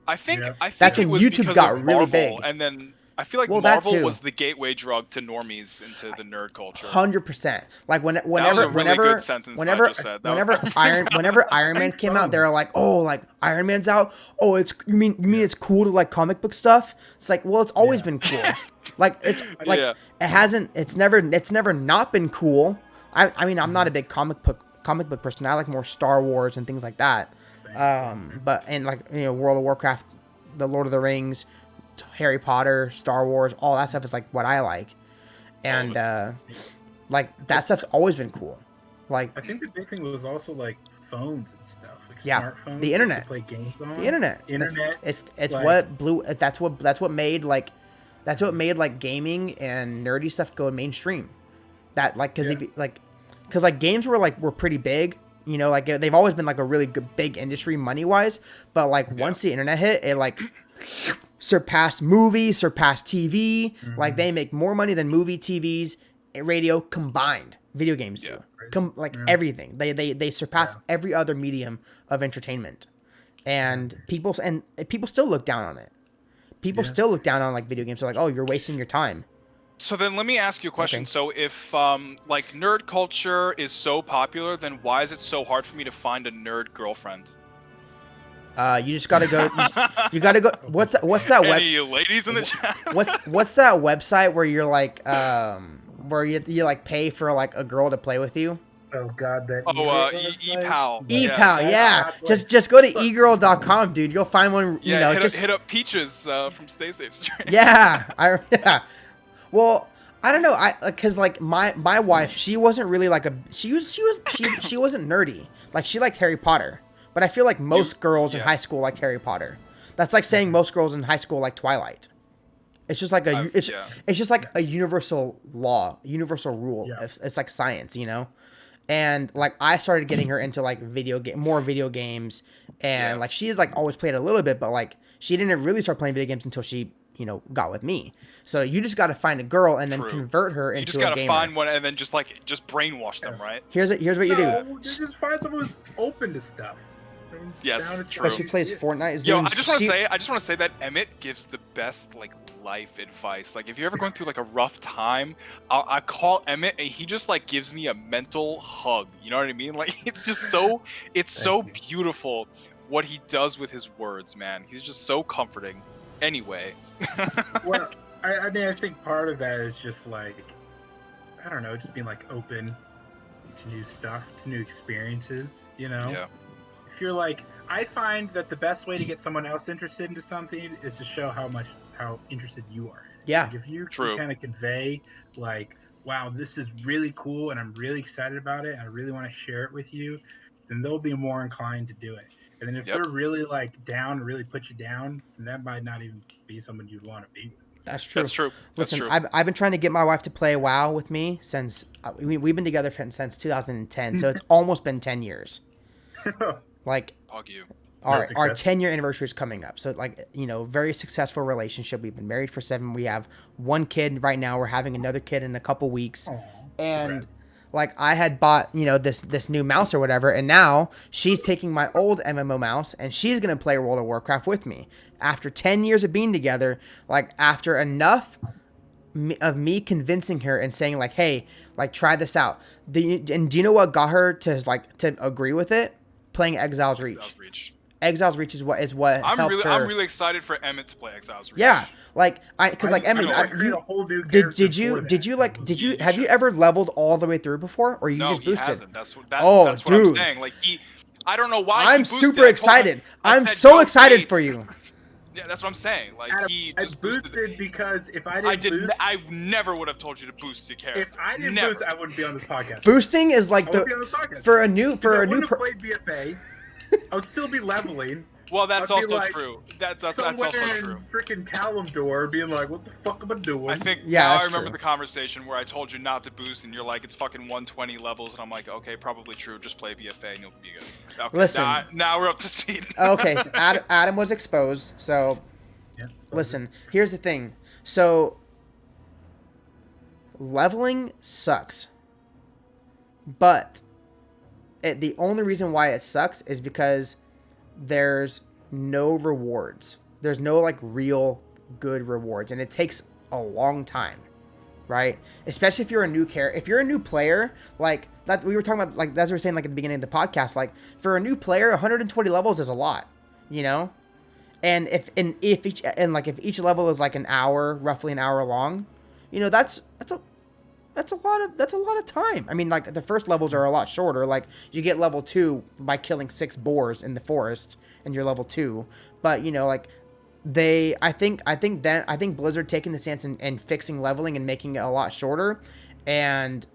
I think
That's
it
when
was
YouTube
because
got
of
really
Marvel,
big.
and then I feel like
Well, that
Marvel
too.
was the gateway drug to normies into the nerd culture.
100%. Like
That was a really good sentence I just said.
Whenever Iron Man came out, they were like, "Oh, like Iron Man's out. Oh, you mean it's cool to like comic book stuff?" It's like, well, it's always been cool. Like it's like
Yeah.
it's never not been cool. I mean, I'm not a big comic book person. I like more Star Wars and things like that. But and like World of Warcraft, the Lord of the Rings, Harry Potter, Star Wars, all that stuff is like what I like. And like that stuff's always been cool. Like
I think the big thing was also like phones and stuff, like
Yeah,
smartphones.
the internet.
To play games on.
the internet. It's
like-
what blew. That's what made like gaming and nerdy stuff go mainstream. That like because games were pretty big. Like they've always been like a really good big industry money wise. But like once the internet hit, it like surpassed movies, surpassed TV. Like they make more money than movie, TVs, radio combined. Video games do. Everything. They surpass every other medium of entertainment. And people still look down on it. People still look down on like video games. They're like, oh, you're wasting your time.
So then let me ask you a question.
Okay.
So if like nerd culture is so popular, then why is it so hard for me to find a nerd girlfriend?
You just gotta go. You gotta go. What's that web?
Any ladies in the chat?
What's that website where you're like where you like pay for like a girl to play with you?
Oh God, that.
ePal.
ePal, yeah. Just go to egirl.com, dude. You'll find one.
Yeah,
just
hit up Peaches from Stay Safe Stream.
yeah. Well, I don't know. Cause like my wife, she wasn't really like she wasn't nerdy. Like she liked Harry Potter, but I feel like most girls in high school liked Harry Potter. That's like saying most girls in high school like Twilight. It's just like it's just like a universal law, universal rule.
Yeah.
It's like science, And like I started getting her into like more video games, and like she's like always played a little bit, but like she didn't really start playing video games until she got with me. So you just got to find a girl and then convert her into a gamer.
You just got to find one and then just brainwash them, right?
Here's what you do.
Just find someone who's open to stuff.
Yes, true.
But she plays Fortnite.
Yo, I just want to say that Emmett gives the best like life advice. Like if you're ever going through like a rough time, I call Emmett and he just like gives me a mental hug. You know what I mean? Like it's just so beautiful what he does with his words, man. He's just so comforting. Anyway.
Well, I mean, I think part of that is just like, I don't know, just being like open to new stuff, to new experiences,
Yeah.
If you're like, I find that the best way to get someone else interested into something is to show how interested you are.
Yeah.
Like if you can kind of convey like, wow, this is really cool and I'm really excited about it and I really want to share it with you, then they'll be more inclined to do it. And then if they're really like down, really put you down, then that might not even be someone you'd want to be with.
That's true.
That's true.
I've been trying to get my wife to play WoW with me since we've been together since 2010, so it's almost been 10 years. Like our 10-year anniversary is coming up, so like very successful relationship. We've been married for 7. We have 1 kid right now. We're having another kid in a couple weeks.
Aww,
and
congrats.
like I had bought this new mouse or whatever, and now she's taking my old MMO mouse and she's gonna play World of Warcraft with me. After 10 years of being together, like after enough of me convincing her and saying like, hey, like try this out. And do you know what got her to agree with it? Playing Exile's Reach. Exile's Reach is what helped her.
I'm really excited for Emmett to play Exile's Reach.
Yeah, like Emmett, did you have you ever leveled all the way through before, or you just boosted?
No, he hasn't. That's what I'm saying. Like I don't know why.
I'm super excited. I'm so excited for you.
Yeah, that's what I'm saying. Like
Adam,
he
I
just
boosted because if I
I
didn't boost,
I never would have told you to boost your character.
if I didn't
Never.
boost, I wouldn't be on this podcast.
Boosting is like
I wouldn't be on this podcast.
for a new
I wouldn't have played BFA. I would still be leveling.
Well, that's
I'd be
also
like
true. That's also
somewhere
true.
in freaking Kalimdor, being like, "What the fuck am I doing?"
I think
Yeah,
now I
that's
remember
true.
the conversation where I told you not to boost, and you're like, "It's fucking 120 levels," and I'm like, "Okay, probably true. Just play BFA, and you'll be good." Okay,
Listen.
now we're up to speed.
Okay, so Adam was exposed. So
Yeah.
listen, here's the thing. So leveling sucks, but the only reason why it sucks is because there's no rewards. There's no like real good rewards, and it takes a long time, right? Especially if you're a new if you're a new player, like that we were talking about, like that's what we were saying like at the beginning of the podcast. Like for a new player, 120 levels is a lot, you know. And if each level is like an hour, roughly an hour long, you know, that's a lot of time. I mean, like the first levels are a lot shorter. Like you get level 2 by killing 6 boars in the forest, and you're level 2. But you know, like I think Blizzard taking the stance and fixing leveling and making it a lot shorter, and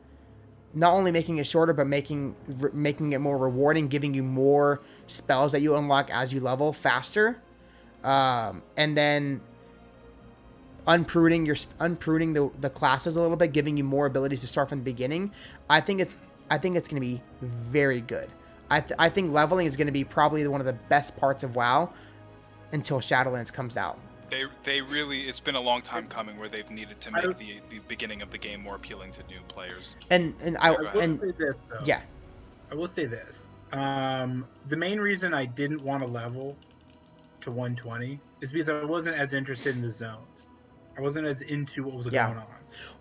not only making it shorter, but making it more rewarding, giving you more spells that you unlock as you level faster, and then unpruning the classes a little bit, giving you more abilities to start from the beginning. I think it's going to be very good. I think leveling is going to be probably one of the best parts of WoW until Shadowlands comes out.
They really, it's been a long time coming where they've needed to make the beginning of the game more appealing to new players.
I will say this, though.
Yeah,
I will say this. The main reason I didn't want to level to 120 is because I wasn't as interested in the zones. I wasn't as into what was going on.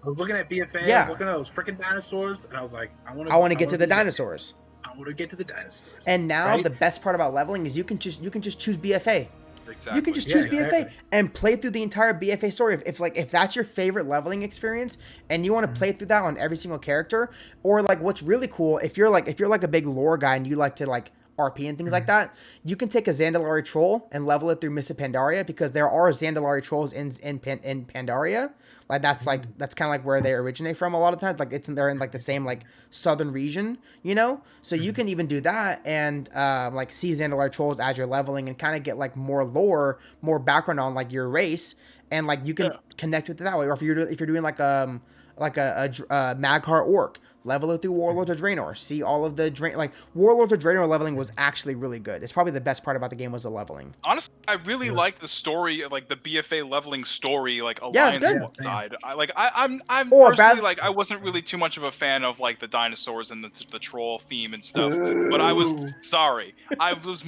I was looking at BFA, I was looking at those freaking dinosaurs, and I was like, I want to
get to the dinosaurs.
I want to get to the dinosaurs.
And now the best part about leveling is you can just choose BFA.
Exactly.
You can just choose BFA and play through the entire BFA story. If that's your favorite leveling experience and you want to play through that on every single character, or like what's really cool, if you're like a big lore guy and you like to like RP and things like that, you can take a Zandalari troll and level it through Mists of Pandaria, because there are Zandalari trolls in Pandaria. Like that's kind of like where they originate from a lot of times. Like they're in like the same like southern region, you know. So you can even do that and like see Zandalari trolls as you're leveling and kind of get like more lore, more background on like your race, and like you can connect with it that way. Or if you're doing like a Mag'har orc, level it through Warlords of Draenor. See all of the Warlords of Draenor leveling was actually really good. It's probably the best part about the game was the leveling.
Honestly, I really like the story, like the BFA leveling story, like Alliance side. I'm personally like I wasn't really too much of a fan of like the dinosaurs and the troll theme and stuff. But I was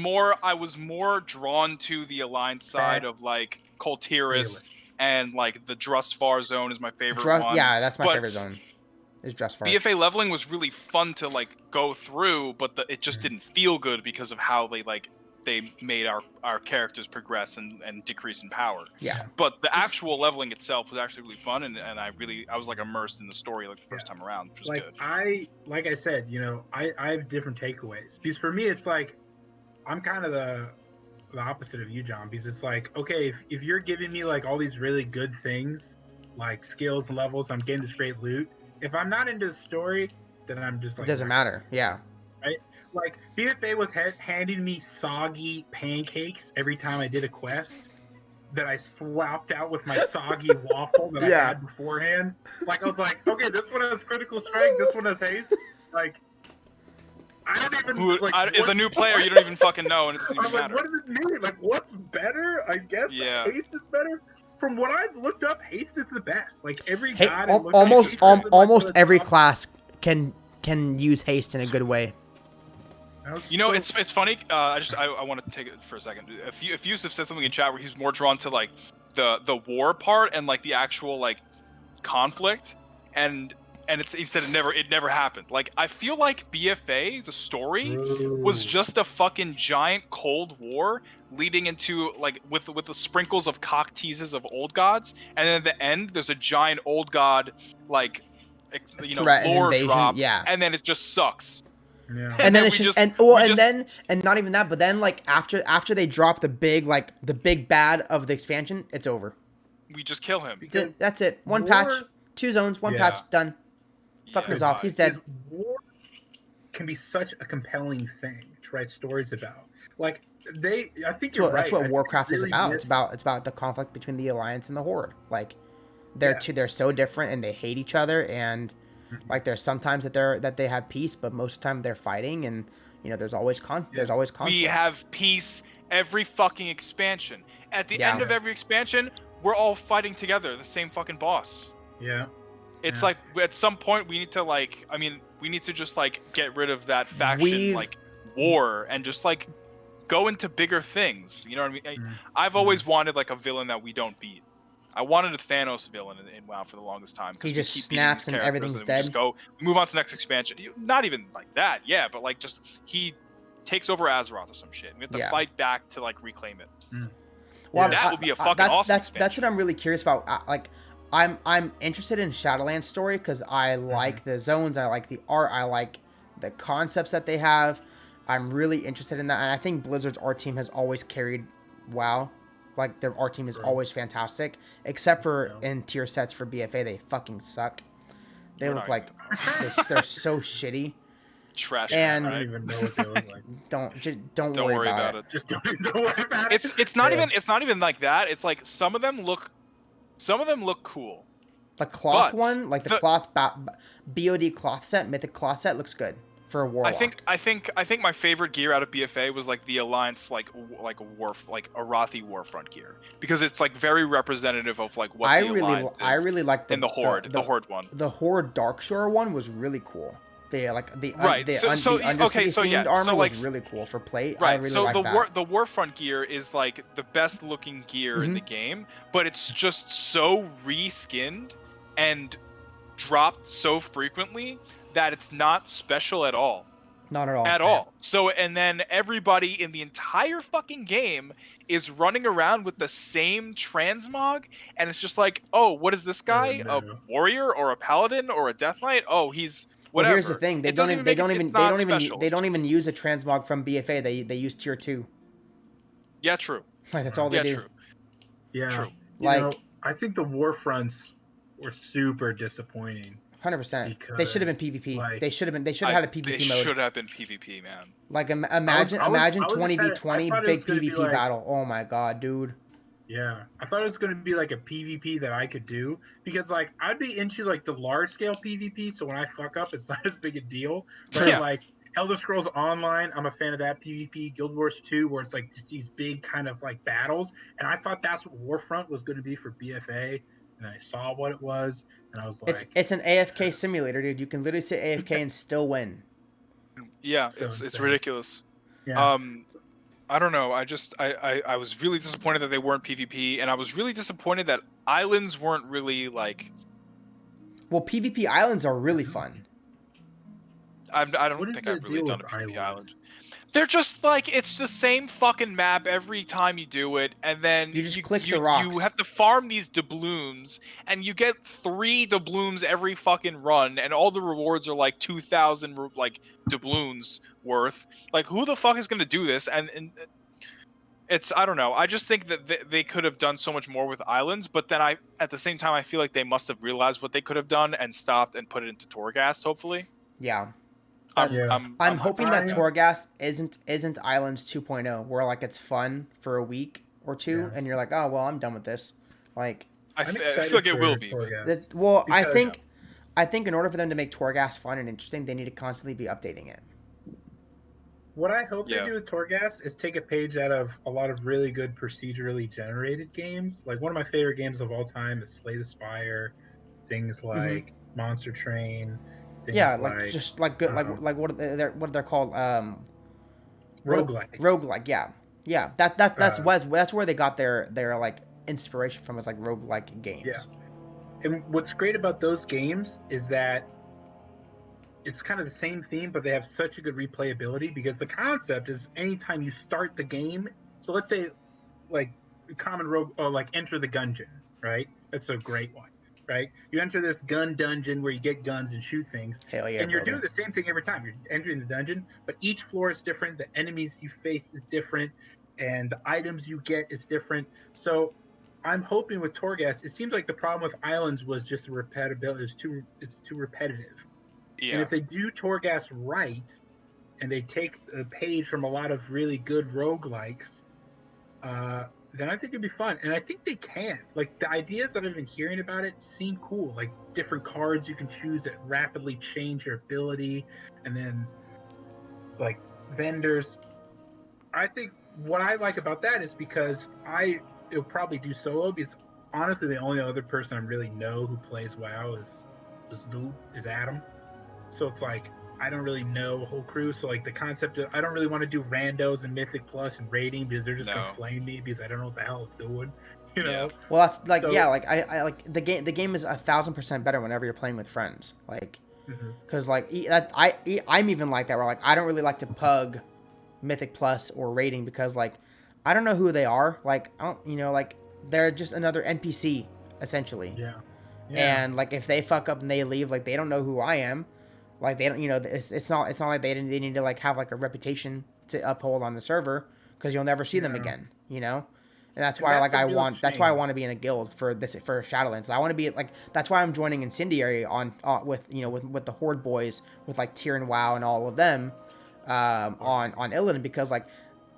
more drawn to the Alliance side of like Kultiris. And like the Drustvar zone is my favorite one.
Yeah, that's my favorite zone. Is Drustvar.
BFA leveling was really fun to like go through, but it just didn't feel good because of how they made our characters progress and decrease in power.
Yeah.
But the actual leveling itself was actually really fun, and I was like immersed in the story like the first time around, which was
like,
good.
Like I said, you know, I have different takeaways, because for me it's like I'm kind of the opposite of you, John, because it's like, okay, if you're giving me like all these really good things like skills and levels, I'm getting this great loot, if I'm not into the story, then I'm just like,
it doesn't matter. Yeah,
right. Like BFA was handing me soggy pancakes every time I did a quest that I swapped out with my soggy waffle that I had beforehand. Like I was like, okay, this one has critical strike, this one has haste. Like I don't even
as a new player, you don't even fucking know, and it doesn't even matter.
What does it mean? Like, what's better? I guess haste is better. From what I've looked up, haste is the best. Like every god,
almost every class can use haste in a good way.
You know, it's funny. I want to take it for a second. If Yusuf said something in chat where he's more drawn to like the war part and like the actual like conflict, and he said it never happened. Like I feel like BFA, the story, was just a fucking giant Cold War leading into like with the sprinkles of cock teases of old gods, and then at the end there's a giant old god like lore
invasion,
drop, and then it just sucks.
Yeah.
And then it's
we
just, and not even that, but then like after they drop the big bad of the expansion, it's over.
we just kill him.
That's it. One
War-
patch, 2 zones, one
Yeah.
patch, done. Fucking
Yeah,
is off.
bye.
He's dead.
War can be such a compelling thing to write stories about. Like I think you're right.
That's what
I think
Warcraft
they
is
really
about.
miss-
It's about the conflict between the Alliance and the Horde. Like they're so different and they hate each other, and like there's sometimes that they have peace, but most of the time they're fighting, and there's always there's always conflict.
We have peace every fucking expansion. At the end of every expansion, we're all fighting together, the same fucking boss.
Yeah.
It's like at some point we need to we need to just like get rid of that faction war and just like go into bigger things. You know what I mean? I've always wanted like a villain that we don't beat. I wanted a Thanos villain in WoW for the longest time.
He just snaps and everything's dead.
We move on to the next expansion. Not even like that, yeah, but like just he takes over Azeroth or some shit. We have to fight back to like reclaim it.
Well,
that would be a fucking awesome expansion.
That's what I'm really curious about. Like, I'm interested in Shadowlands story because I like the zones, I like the art, I like the concepts that they have. I'm really interested in that, and I think Blizzard's art team has always carried WoW. Like their art team is always fantastic, except for in tier sets for BFA, they fucking suck. They look like they're so shitty.
Trash.
And
I don't even know what they look like.
Don't worry about it.
Just don't worry about it.
It's not even like that. It's like some of them look cool.
The cloth one, like the cloth BOD cloth set, mythic cloth set, looks good for a warlock.
I think my favorite gear out of BFA was like the Alliance like Arathi Warfront gear, because it's like very representative of like what I
really like
the Horde one.
The Horde Darkshore one was really cool. The armor was really cool for plate.
Right.
I really like that.
The Warfront gear is like the best looking gear in the game, but it's just so reskinned and dropped so frequently that it's not special at all.
Not at all.
At all. So, and then everybody in the entire fucking game is running around with the same transmog, and it's just like, oh, what is this guy? A warrior or a paladin or a death knight? Oh, he's whatever.
Well, here's the thing: they don't even use a transmog from BFA. They use tier 2.
Yeah, true.
Like that's all they do.
True.
Yeah,
true.
I think the Warfronts were super disappointing.
100%. They should have been PvP. They should have had a PvP mode.
They should have been PvP, man.
Like imagine 20v20 big PvP battle. Oh my god, dude.
Yeah, I thought it was going to be like a PvP that I could do, because like I'd be into like the large scale PvP, so when I fuck up, it's not as big a deal. But like Elder Scrolls Online, I'm a fan of that PvP. Guild Wars 2, where it's like just these big kind of like battles, and I thought that's what Warfront was going to be for BFA, and I saw what it was, and I was like,
it's an AFK simulator, dude. You can literally sit AFK and still win.
Yeah, it's ridiculous.
Yeah.
I don't know. I was really disappointed that they weren't PvP, and I was really disappointed that islands weren't really like.
Well, PvP islands are really fun.
I don't think I've really done a PvP island. They're just like, it's the same fucking map every time you do it, and then
you just click the rocks.
You have to farm these doubloons, and you get 3 doubloons every fucking run, and all the rewards are like 2,000 like doubloons worth. Like, who the fuck is gonna do this? And it's, I don't know. I just think that they could have done so much more with islands, but then at the same time, I feel like they must have realized what they could have done and stopped and put it into Torghast, hopefully.
Yeah.
I'm
hoping that Torghast isn't Islands 2.0, where like it's fun for a week or two, and you're like, oh well, I'm done with this. Like,
I feel like it will be.
I think in order for them to make Torghast fun and interesting, they need to constantly be updating it.
What I hope they do with Torghast is take a page out of a lot of really good procedurally generated games. Like, one of my favorite games of all time is Slay the Spire, things like Monster Train.
Yeah, like just like good, like what they're called, roguelike. Yeah. That's where they got their like inspiration from, is like roguelike games.
Yeah. And what's great about those games is that it's kind of the same theme, but they have such a good replayability, because the concept is anytime you start the game. So let's say like common rogue, or like Enter the Gungeon, right? That's a great one. right? You enter this gun dungeon where you get guns and shoot things.
Hell yeah,
and you're
brother.
doing the same thing every time. You're entering the dungeon, but each floor is different. The enemies you face is different, and the items you get is different. So I'm hoping with Torghast, it seems like the problem with Islands was just the repetibility. It's too repetitive.
Yeah.
And if they do Torghast right, and they take a page from a lot of really good roguelikes, then I think it'd be fun. And I think they can. Like, the ideas that I've been hearing about it seem cool. Like, different cards you can choose that rapidly change your ability, and then, like, vendors. I think what I like about that is because it'll probably do solo, because honestly, the only other person I really know who plays WoW is Adam. So it's like, I don't really know a whole crew, so like the concept of I don't really want to do randos and Mythic Plus and raiding because they're just gonna flame me because I don't know what the hell I'm doing, you know.
Yeah. Well, that's like I like the game. The game is 1,000% better whenever you're playing with friends, like because like I'm even like that where like I don't really like to pug Mythic Plus or raiding because like I don't know who they are, like I don't like they're just another NPC essentially.
Yeah.
And like if they fuck up and they leave, like they don't know who I am. Like they don't, it's not like they need to like have like a reputation to uphold on the server because you'll never see them again, and that's why that's why I want to be in a guild for Shadowlands. I want to be like that's why I'm joining Incendiary on with the Horde boys with like Tyr WoW and all of them on Illidan, because like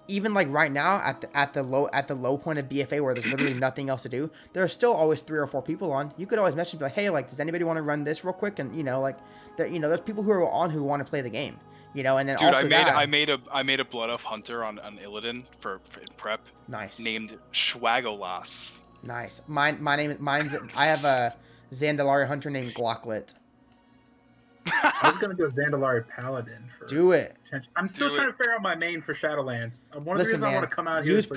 even like right now at the low point of BFA where there's literally nothing else to do, there's still always 3 or 4 people on. You could always message, be like, hey, like, does anybody want to run this real quick? And like, there's people who are on who want to play the game, and then
dude,
also
I made a Blood Elf Hunter on Illidan for prep.
Nice.
Named Schwagolas.
Nice. Mine's I have a Zandalari Hunter named Glocklet.
I was gonna go Zandalari Paladin for.
Do it.
I'm still trying to figure out my main for Shadowlands. One of the reasons I want to come out here is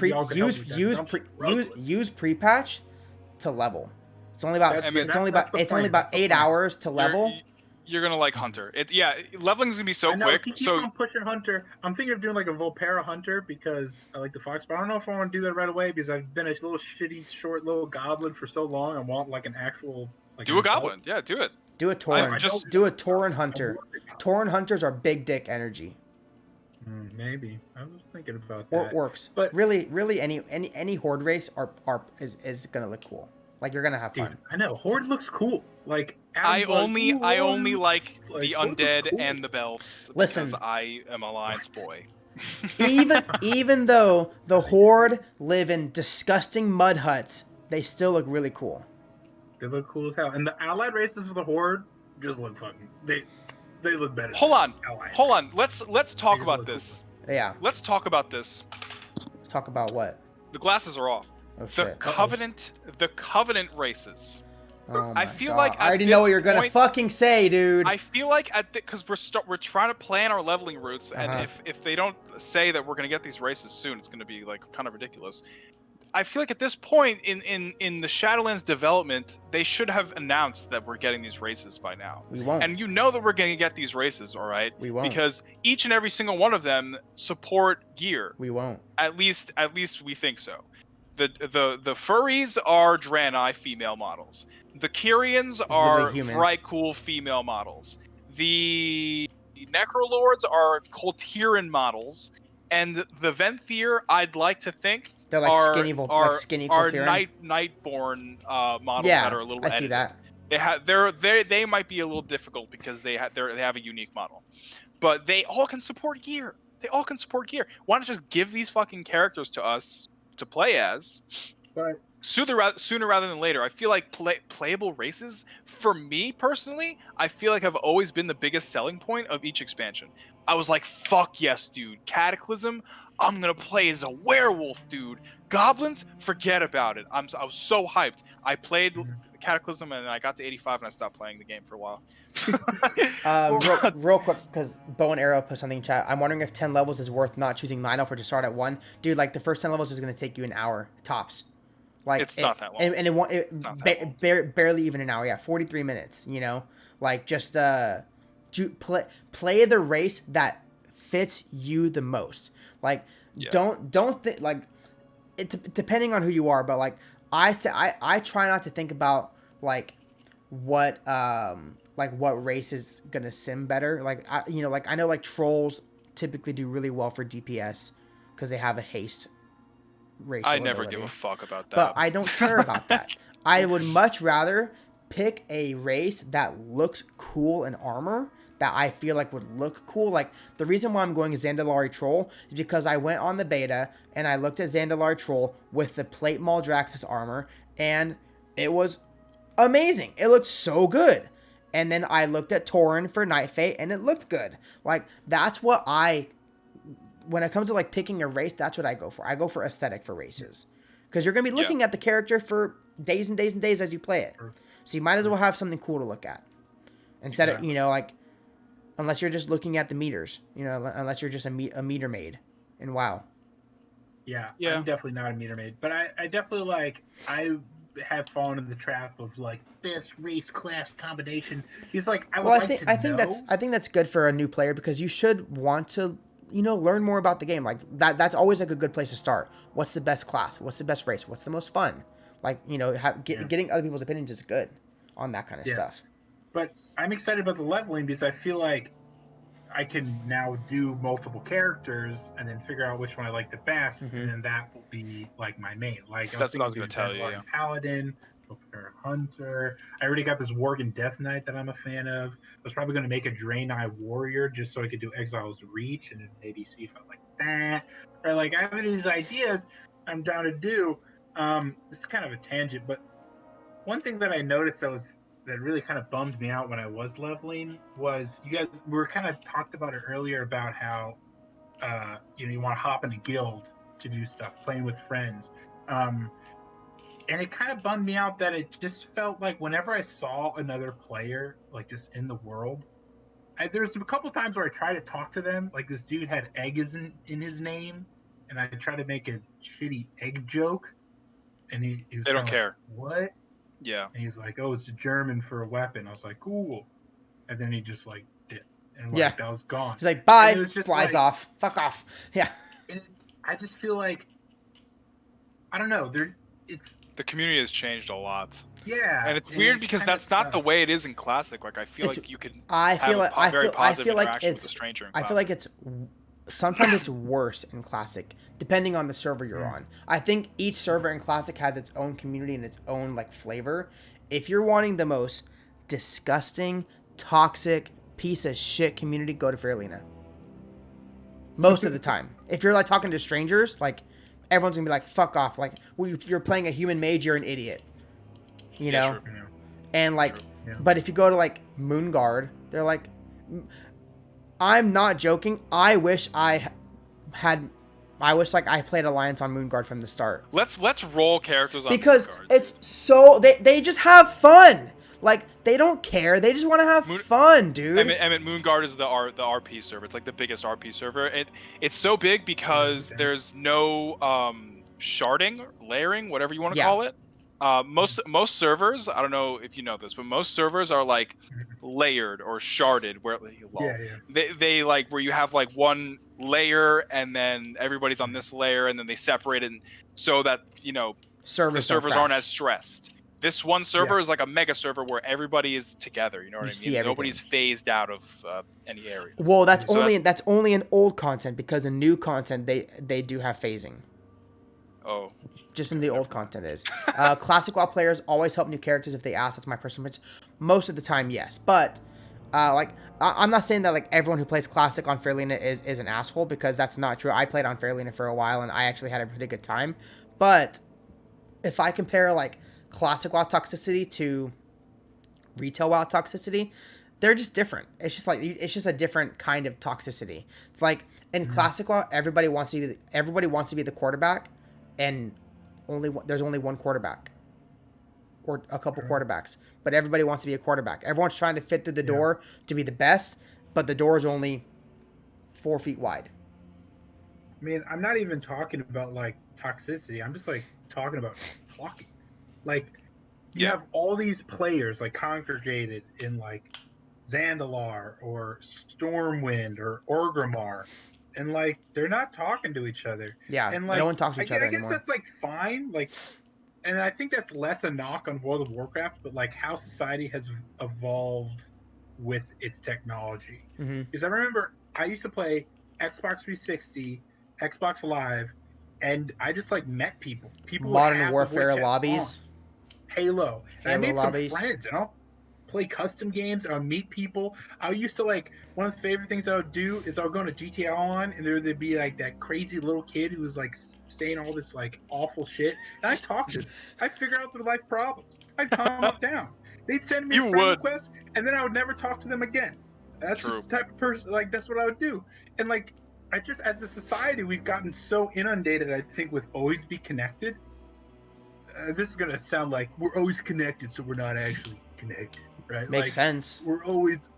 use pre-patch to level. It's only about 8 hours to level.
You're gonna like Hunter. Leveling's gonna be so quick.
Keep on pushing Hunter. I'm thinking of doing like a Volpera Hunter because I like the Fox, but I don't know if I want to do that right away because I've been a little shitty short little goblin for so long. I want like an actual. Like,
do a goblin. Yeah, do it.
Do a Tauren. Do a Tauren Hunter. Tauren Hunters are big dick energy.
Maybe. I was thinking about that.
It works. But really any Horde race is gonna look cool. Like you're gonna have fun.
Dude, I know. Horde looks cool. Like
I only like the undead cool. And the belfs.
Listen,
because I am a Alliance boy.
even though the Horde live in disgusting mud huts, they still look really cool.
They look cool as hell, and the allied races of the Horde just look fucking. They look better.
Hold on. Let's talk about this.
Cool. Yeah.
Let's talk about this.
Talk about what?
The glasses are off.
Oh,
the Covenant races.
Oh
I feel
God.
like
I already know what you're gonna fucking say, dude.
I feel like because we're trying to plan our leveling routes, and if they don't say that we're gonna get these races soon, it's gonna be like kind of ridiculous. I feel like at this point in the Shadowlands development, they should have announced that we're getting these races by now.
We won't.
And you know that we're going to get these races, all right?
We won't.
Because each and every single one of them support gear.
We won't.
At least we think so. The furries are Draenei female models. The Kyrians are Vrykul female models. The Necrolords are Koltiran models. And the Venthyr, I'd like to think,
they're like skinny
Nightborn models that are a little.
I see that.
They might be a little difficult because they have a unique model, but they all can support gear. Why not just give these fucking characters to us to play as?
Right.
Sooner rather than later. I feel like playable races, for me personally, I feel like have always been the biggest selling point of each expansion. I was like, fuck yes, dude. Cataclysm, I'm gonna play as a werewolf, dude. Goblins, forget about it. I was so hyped. I played Cataclysm and I got to 85 and I stopped playing the game for a while.
Real quick, because Bow and Arrow put something in chat. I'm wondering if 10 levels is worth not choosing 9 or to start at 1. Dude, like the first 10 levels is gonna take you an hour tops. Like
it's not that long.
And it barely even an hour. Yeah, 43 minutes. Like just play the race that fits you the most. Like don't think like it depending on who you are, but like I try not to think about like what race is gonna sim better. Like I know like trolls typically do really well for DPS because they have a haste racial
I never
ability.
give a fuck about that.
But I don't care about that. I would much rather pick a race that looks cool in armor, that I feel like would look cool. Like, the reason why I'm going Zandalari Troll is because I went on the beta and I looked at Zandalari Troll with the Plate Maldraxxus armor, and it was amazing. It looked so good. And then I looked at Tauren for Night Fate, and it looked good. Like, that's what when it comes to, like, picking a race, that's what I go for. I go for aesthetic for races. Because you're going to be looking at the character for days and days and days as you play it. So you might as well have something cool to look at. Instead of, like, unless you're just looking at the meters. Unless you're just a meter maid in WoW.
Yeah, I'm definitely not a meter maid. But I definitely, I have fallen in the trap of, best race class combination. He's like, I
think that's good for a new player, because you should want to learn more about the game. Like that's always like a good place to start. What's the best class? What's the best race? What's the most fun? Like, getting other people's opinions is good on that kind of stuff.
But I'm excited about the leveling because I feel like I can now do multiple characters and then figure out which one I like the best, and then that will be like my main. Like,
that's what I was going to tell you.
Paladin, Hunter. I already got this Worgen Death Knight that I'm a fan of. I was probably going to make a Draenei Warrior just so I could do Exile's Reach and then maybe see if I like that. Or I have these ideas I'm down to do. This is kind of a tangent, but one thing that I noticed that really kind of bummed me out when I was leveling was we were kind of talked about it earlier about how you want to hop in a guild to do stuff, playing with friends. And it kind of bummed me out that it just felt like whenever I saw another player, just in the world, there's a couple times where I tried to talk to them. Like, this dude had egg in his name, and I tried to make a shitty egg joke, and he was
they don't care.
What?
Yeah.
And he's like, oh, it's German for a weapon. I was like, cool. And then he just did. And that was gone.
He's like, bye. It was just flies off. Fuck off. Yeah.
And I just feel like, I don't know.
The community has changed a lot.
Yeah.
And it's weird because that's not the way it is in Classic. Like, I feel like you can have a very positive interaction with a stranger in Classic.
I feel like sometimes it's worse in Classic, depending on the server you're on. I think each server in Classic has its own community and its own flavor. If you're wanting the most disgusting, toxic, piece of shit community, go to Fairlina. Most of the time. If you're talking to strangers, everyone's gonna be like, fuck off. You're playing a human mage, you're an idiot. You know?
True.
And but if you go to Moonguard, they're like, I'm not joking. I wish I played Alliance on Moonguard from the start.
Let's roll characters on
because
Moonguard.
It's so they just have fun. They don't care. They just want to have fun, dude.
Emmett, Moonguard is the RP server. It's the biggest RP server. It's so big because there's no sharding, layering, whatever you want to call it. Most servers, I don't know if you know this, but most servers are layered or sharded, where they where you have one layer and then everybody's on this layer and then they separate it so that the servers aren't as stressed. This one server is a mega server where everybody is together. You know what I mean? Nobody's phased out of any areas.
Well, that's only in old content, because in new content they do have phasing.
Oh.
Just in the old content is. Classic WoW players always help new characters if they ask. That's my personal opinion. Most of the time, yes. But, I'm not saying that, everyone who plays Classic on Fairlina is an asshole, because that's not true. I played on Fairlina for a while, and I actually had a pretty good time. But, if I compare, Classic WoW toxicity to retail WoW toxicity, they're just different. It's just a different kind of toxicity. It's in Classic WoW, everybody wants to be the quarterback, and there's only one quarterback or a couple quarterbacks, but everybody wants to be a quarterback. Everyone's trying to fit through the door to be the best, but the door is only 4 feet wide.
I mean, I'm not even talking about toxicity. I'm just talking about talking. You have all these players congregated in Zandalar or Stormwind or Orgrimmar, and they're not talking to each other.
Yeah,
and
no one talks to each other
I guess
anymore.
that's fine. and I think that's less a knock on World of Warcraft, but like how society has evolved with its technology.
Mm-hmm.
Because I remember I used to play Xbox 360, Xbox Live, and I just like met people. People would
Modern
have the voice
Warfare
chats on.
lobbies.
Halo. And I
Halo
made some
lobbies.
friends, and I'll play custom games. I'll meet people. I used to like one of the favorite things I would do is I would go to GTA Online, and there'd be like that crazy little kid who was like saying all this like awful shit, and I talked to them. I figure out their life problems. I'd calm them down. They'd send me
You
a friend
would.
request, and then I would never talk to them again. That's
True.
just the type of person. Like that's what I would do. And like I just, as a society, we've gotten so inundated. I think with always be connected. This is gonna sound like we're always connected, so we're not actually connected, right?
Makes
like,
sense.
We're always,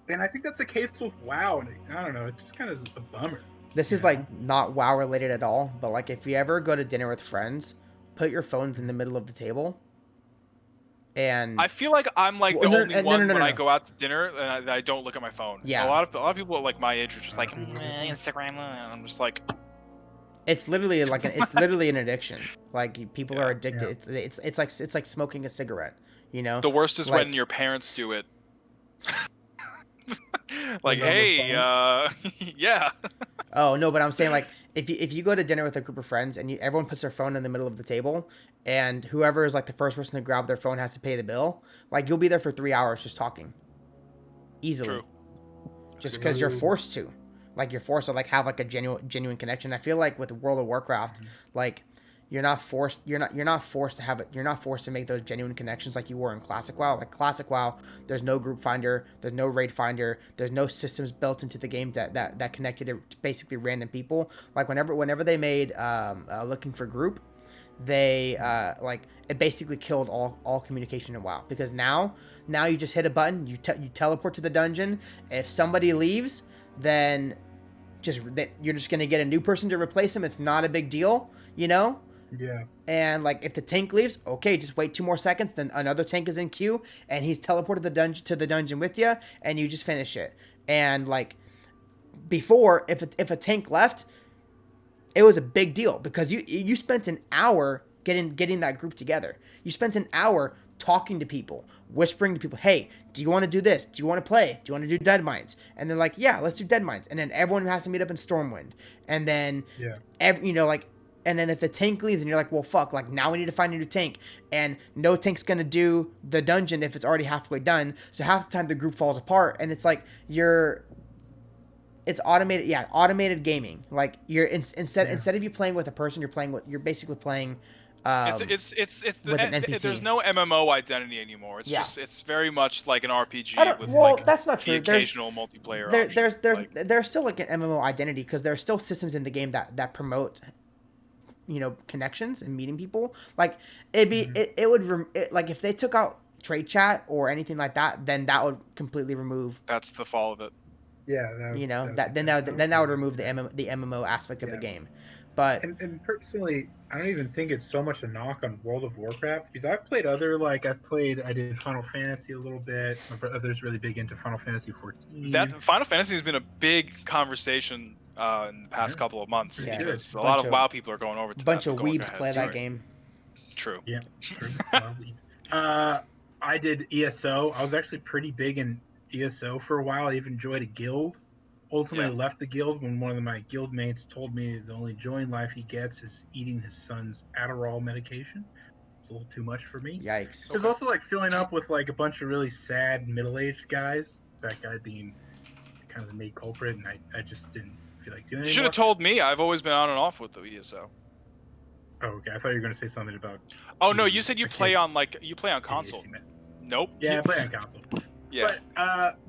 and I think that's the case with WoW. And I don't know, it's just kind of a bummer.
This is like not WoW related at all, but like if you ever go to dinner with friends, put your phones in the middle of the table. And
I feel like I'm like the
No,
only
no,
one
no,
when
no.
I go out to dinner and I don't look at my phone.
Yeah.
A lot of people like my age are just like Instagram, and I'm just like,
it's literally like it's literally an addiction. Like people
Yeah.
are addicted. It's like smoking a cigarette. You know.
the worst is
Like-
when your parents do it. Like,
On the
hey, yeah.
Oh no, but I'm saying like if you go to dinner with a group of friends and everyone puts their phone in the middle of the table, and whoever is like the first person to grab their phone has to pay the bill, like you'll be there for 3 hours just talking. Easily.
True.
Just because you're forced to. Like you're forced to like have like a genuine connection. I feel like with World of Warcraft, like you're not forced to make those genuine connections like you were in Classic WoW. Like Classic WoW, there's no group finder, there's no raid finder, there's no systems built into the game that connected to basically random people. Like whenever they made looking for group, they like it basically killed all communication in WoW, because now you just hit a button, you teleport to the dungeon. If somebody leaves, then you're just gonna get a new person to replace them. It's not a big deal, you know.
Yeah.
And like if the tank leaves, okay, just wait 2 more seconds, then another tank is in queue and he's teleported to the dungeon with you, and you just finish it. And like before, if a tank left, it was a big deal because you spent an hour getting that group together. You spent an hour talking to people, whispering to people, hey, do you want to do this? Do you want to play? Do you want to do Dead Mines? And they're like, yeah, let's do Dead Mines. And then everyone has to meet up in Stormwind. And then, and then if the tank leaves and you're like, well, fuck, like now we need to find a new tank. And no tank's going to do the dungeon if it's already halfway done. So half the time the group falls apart. And it's like it's automated gaming. Like instead of you playing with a person, you're basically playing
It's
with an NPC.
There's no MMO identity anymore. It's very much like an RPG with
that's not true.
The occasional multiplayer.
There's still like an MMO identity, because there are still systems in the game that promote, connections and meeting people. Like like if they took out trade chat or anything like that, then that would completely remove.
That's the fall of it.
Yeah.
That would remove the MMO aspect of the game. But
and personally, I don't even think it's so much a knock on World of Warcraft, because I've played I did Final Fantasy a little bit. My brother's really big into Final Fantasy 14.
That Final Fantasy has been a big conversation in the past couple of months, because a lot of WoW people are going over to
a bunch
that.
of weebs play that game.
True.
Yeah. True. I did ESO. I was actually pretty big in ESO for a while. I even joined a guild. Ultimately left the guild when one of my guild mates told me the only joy in life he gets is eating his son's Adderall medication. It's a little too much for me.
Yikes.
There's also like filling up with like a bunch of really sad middle-aged guys. That guy being kind of the main culprit, and I just didn't feel like doing it.
You should have told me. I've always been on and off with the ESO.
Oh, okay. I thought you were going to say something about.
Oh no, you said you play on console. Nope.
Yeah, I play on console.
Yeah.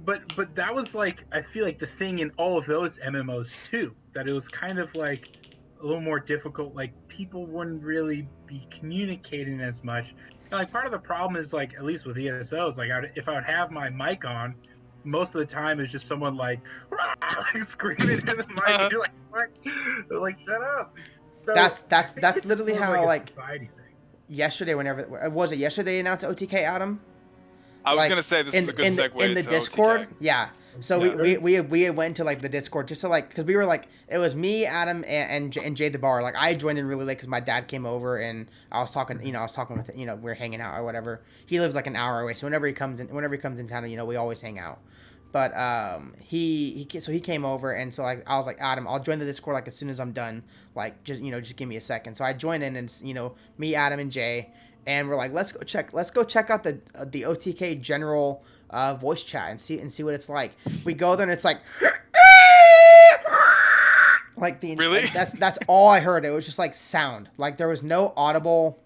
But that was like, I feel like the thing in all of those MMOs too, that it was kind of like a little more difficult. Like people wouldn't really be communicating as much. And like part of the problem is like, at least with ESOs, like if I would have my mic on, most of the time it's just someone like screaming in the mic. And you're like, what? They're like, shut up. So
that's literally how like
society thing.
Yesterday, was it yesterday they announced OTK, Adam?
I was gonna say this is a good segue
in the
to
Discord.
OTK.
Yeah, So
Yeah.
we went to like the Discord just to like, because we were like, it was me, Adam, and Jay the bar. Like I joined in really late because my dad came over and I was talking, I was talking with, we were hanging out or whatever. He lives like an hour away, so whenever he comes in town, we always hang out. But he came over, and so like I was like, Adam, I'll join the Discord like as soon as I'm done. Like just give me a second. So I joined in, and me, Adam, and Jay, and we're like, let's go check out the OTK general voice chat and see what it's like. We go there and it's like the
Really?
That's all I heard. It was just like sound. Like there was no audible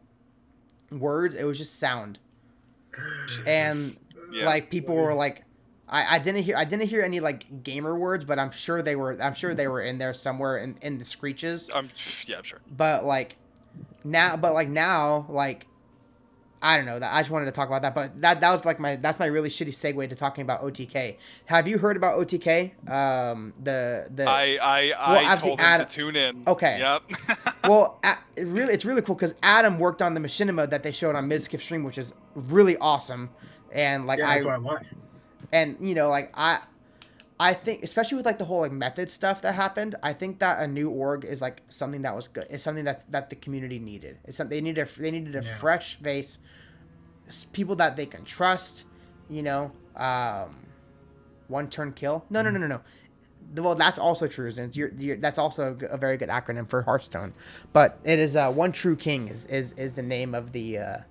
words. It was just sound. And like people were like, I didn't hear any like gamer words, but I'm sure they were in there somewhere in the screeches.
I'm sure.
But now I don't know. That I just wanted to talk about that, but that's my really shitty segue to talking about OTK. Have you heard about OTK?
I told him to tune in.
Okay.
Yep.
Well, it's really cool because Adam worked on the machinima that they showed on Mizkif stream, which is really awesome. And
that's what I watched.
And I think, especially with like the whole like method stuff that happened, I think that a new org is like something that was good. It's something that the community needed. It's something they needed a fresh face, people that they can trust. One turn kill. No. Well, that's also true, since that's also a very good acronym for Hearthstone. But it is One True King is the name of the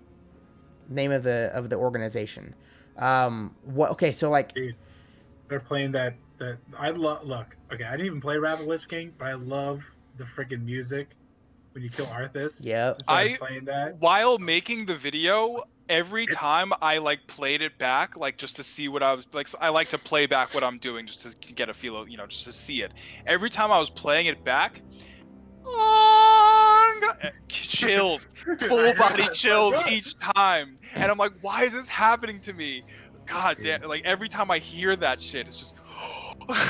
organization. Okay, so like.
Dude, they're playing that I love. Look, okay, I didn't even play Rabbit Lich King, but I love the freaking music when you kill Arthas.
Yeah,
I
playing that
while making the video. Every time I like played it back, like just to see what I was like, I like to play back what I'm doing just to get a feel of, just to see it. Every time I was playing it back, chills, full body chills each time, and I'm like, why is this happening to me? God damn! Like every time I hear that shit, it's just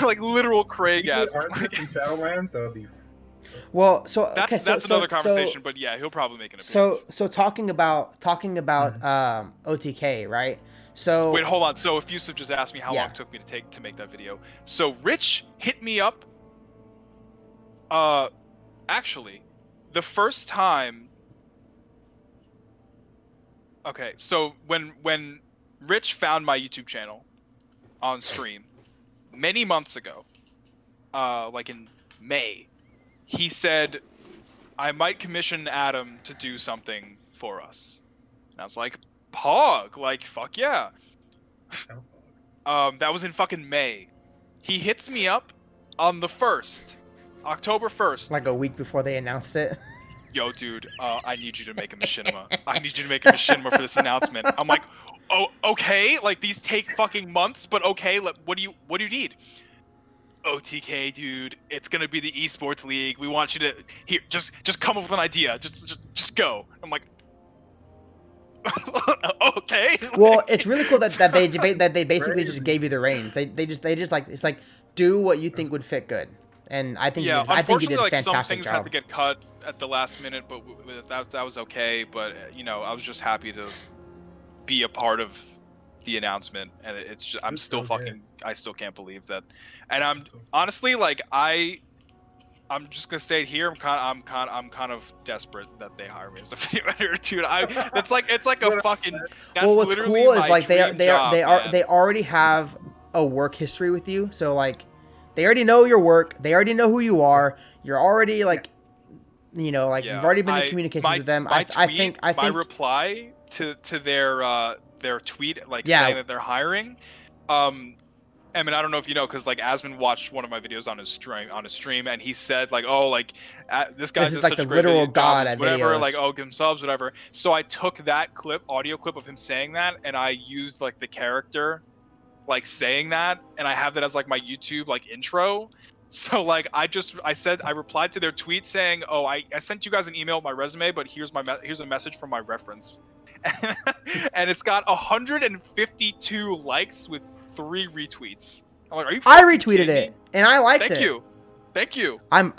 like literal Craig-ass.
Shadowlands, that would be.
Well, so
that's another conversation, but yeah, he'll probably make an appearance.
So talking about OTK, right? So
wait, hold on. So if Yusuf just asked me how long it took me to make that video, so Rich hit me up. Actually, the first time. Okay, so when Rich found my YouTube channel on stream many months ago, like in May. He said, I might commission Adam to do something for us. And I was like, Pog, like, fuck yeah. That was in fucking May. He hits me up on the 1st, October 1st.
Like a week before they announced it.
Yo, dude, I need you to make a machinima. I need you to make a machinima for this announcement. I'm like, oh, okay, like these take fucking months, but okay, what do you need? OTK, dude, it's gonna be the esports league. We want you to just come up with an idea. Just go. I'm like, okay.
Well, it's really cool that they basically just gave you the reins. They just like, it's like, do what you think would fit good. And I think you did a fantastic
some things
job.
had to get cut at the last minute, but that was okay. But I was just happy to be a part of the announcment, and it's just, I'm still fucking, I still can't believe that. And I'm honestly like, I'm just gonna say it here, I'm kind of desperate that they hire me as a video editor, dude. It's like a fucking. That's
well, what's
literally
cool is like they
they
already have a work history with you, so like they already know your work, they already know who you are. You're already like, you've already been in communications with them. I think
my reply to their tweet saying that they're hiring. Emmett, I don't know if you know, because like Asmund watched one of my videos on his stream, and he said like, oh, like this guy is like such
the
a great
literal
video,
god at
whatever,
videos.
like, oh, give him subs, whatever. So I took that audio clip of him saying that, and I used like the character like saying that, and I have that as like my YouTube like intro. So like I replied to their tweet saying, oh, I sent you guys an email with my resume, but here's a message from my reference. And it's got 152 likes with 3 retweets. I'm like, are you? I
retweeted it, and I liked it.
Thank you.
I'm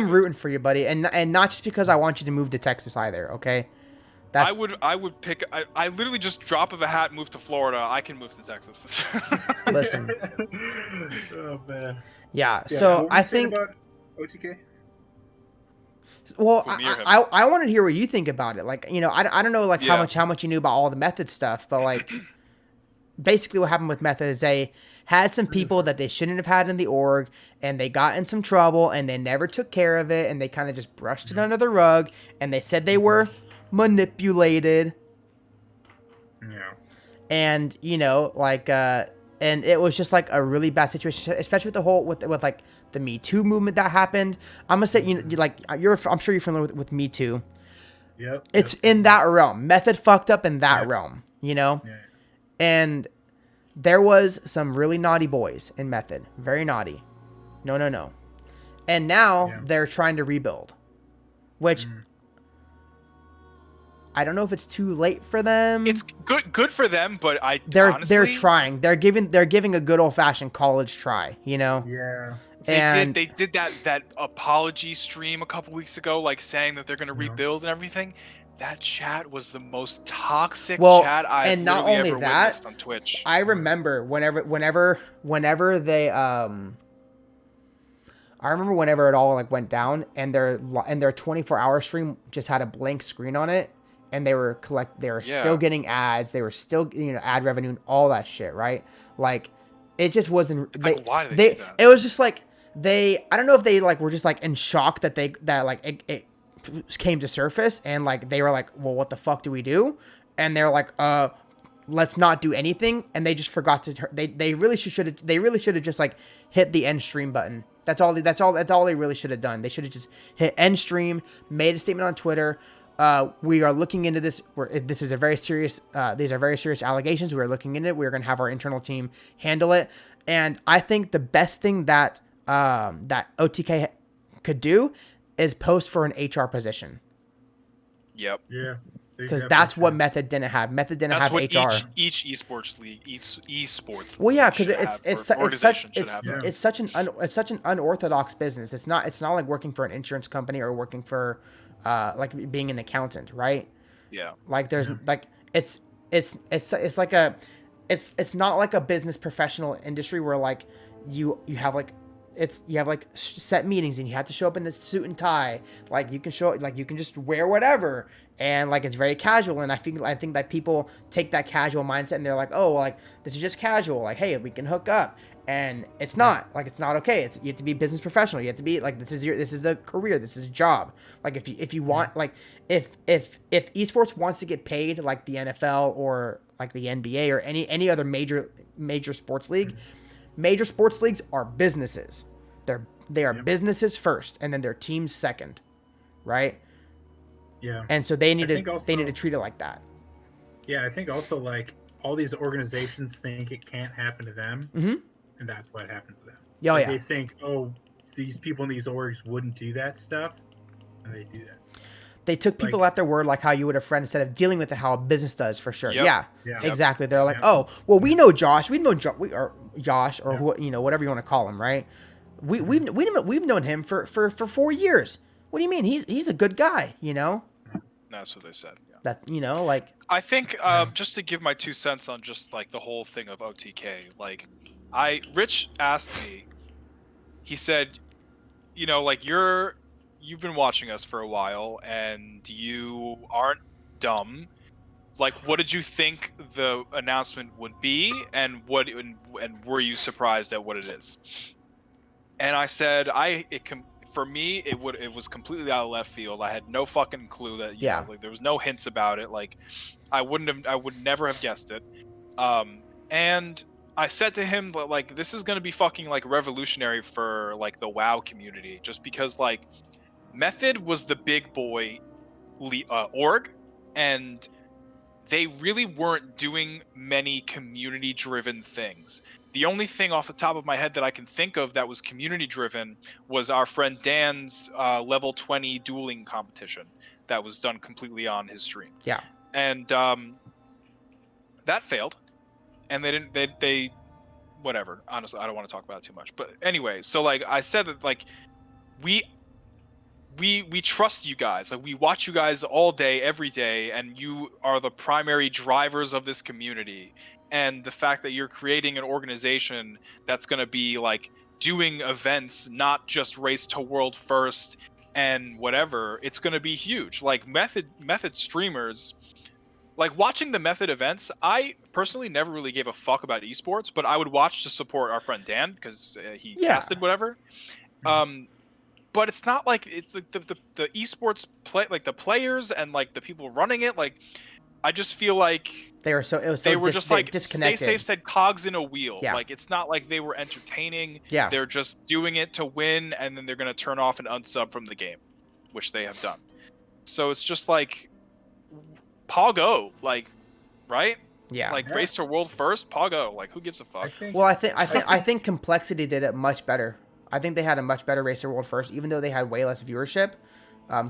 rooting for you, buddy, and not just because I want you to move to Texas either. Okay,
I would pick. I literally just drop of a hat, move to Florida. I can move to Texas.
Listen.
Oh man.
Yeah.
Yeah,
So
what were
I
you saying
think.
about OTK.
Well,
Who, me or him?
I want to hear what you think about it. Like, you know, I don't know like
Yeah.
how much you knew about all the Method stuff, but like basically what happened with Method is they had some people that they shouldn't have had in the org, and they got in some trouble, and they never took care of it, and they kind of just brushed it under the rug, and they said they were manipulated.
Yeah.
And you know, like, and it was just like a really bad situation, especially with the whole with like the Me Too movement that happened. I'm gonna say, you know, like I'm sure you're familiar with Me Too.
Yep.
It's in that realm. Method fucked up in that
Yep.
realm, you know.
Yeah.
And there was some really naughty boys in Method, very naughty. No. And now they're trying to rebuild, which. I don't know if it's too late for them.
It's good for them, but
They're
honestly,
trying. They're giving a good old fashioned college try, you know.
Yeah.
They did that apology stream a couple weeks ago, like saying that they're gonna rebuild and everything. That chat was the most toxic chat I've
and not
literally
only
ever
that,
witnessed on Twitch.
I remember whenever they I remember whenever it all like went down and their 24-hour stream just had a blank screen on it, and they were still getting ads, they were still, you know, ad revenue and all that shit, right? Like it just wasn't.
Why did they do that?
It was just like I don't know if they like were just like in shock that it came to surface, and like they were like, well, what the fuck do we do? And they're like, let's not do anything, and they just forgot to. They really should have just like hit the end stream button. That's all they really should have done. They should have just hit end stream, made a statement on Twitter. We are looking into this. This is a very serious. These are very serious allegations. We are looking into it. We're going to have our internal team handle it. And I think the best thing that OTK could do is post for an HR position.
Yep.
Yeah.
Because that's what Method didn't have. Method didn't have
what
HR.
Each esports league, esports.
Well, yeah,
league
because
should
it's such an unorthodox business. It's not like working for an insurance company or working for like being an accountant, right?
Yeah.
Like there's like it's not like a business professional industry where like you have like set meetings and you have to show up in a suit and tie. Like you can just wear whatever, and like it's very casual. And I think that people take that casual mindset and they're like, oh, like this is just casual. Like, hey, we can hook up, and it's not okay. You have to be business professional. You have to be like this is a career. This is a job. Like if you want like if esports wants to get paid like the NFL or like the NBA or any other major sports league. Major sports leagues are businesses. They are businesses first, and then their teams second, right?
Yeah.
And so they need to treat it like that.
Yeah, I think also like all these organizations think it can't happen to them, and that's what happens to them.
Oh,
like
yeah.
They think, oh, these people in these orgs wouldn't do that stuff, and they do that stuff.
They took people at their word, like how you would a friend, instead of dealing with it how a business does, for sure.
Yep.
Yeah, exactly. They're like, oh, well, we know Josh. We know Josh, or whatever you want to call him, right? We've known him for 4 years. What do you mean? He's a good guy, you know?
That's what they said. Yeah.
That, you know, like
I think just to give my 2 cents on just like the whole thing of OTK, like Rich asked me, he said, you know, like you've been watching us for a while and you aren't dumb. Like, what did you think the announcement would be, and were you surprised at what it is? And I said, for me, it was completely out of left field. I had no fucking clue that, you know, like there was no hints about it. Like, I would never have guessed it. And I said to him, like, this is gonna be fucking like revolutionary for like the WoW community, just because like Method was the big boy org, and they really weren't doing many community-driven things. The only thing off the top of my head that I can think of that was community-driven was our friend Dan's level 20 dueling competition that was done completely on his stream.
Yeah.
And that failed. And they whatever. Honestly, I don't want to talk about it too much. But anyway, so like I said that like we we trust you guys. Like, we watch you guys all day, every day, and you are the primary drivers of this community. And the fact that you're creating an organization that's going to be like doing events, not just race to world first and whatever, it's going to be huge. Like method streamers, like watching the Method events, I personally never really gave a fuck about esports, but I would watch to support our friend Dan because he casted whatever. But it's not like it's the esports play, like the players and like the people running it. Like, I just feel like
they were
just like
disconnected.
Stay Safe said, cogs in a wheel.
Yeah.
Like, it's not like they were entertaining.
Yeah.
They're just doing it to win, and then they're gonna turn off and unsub from the game, which they have done. So it's just like Pogo, like, right?
Yeah.
Like, race to world first, Pogo. Like, who gives a fuck?
I think Complexity did it much better. I think they had a much better race to world first, even though they had way less viewership.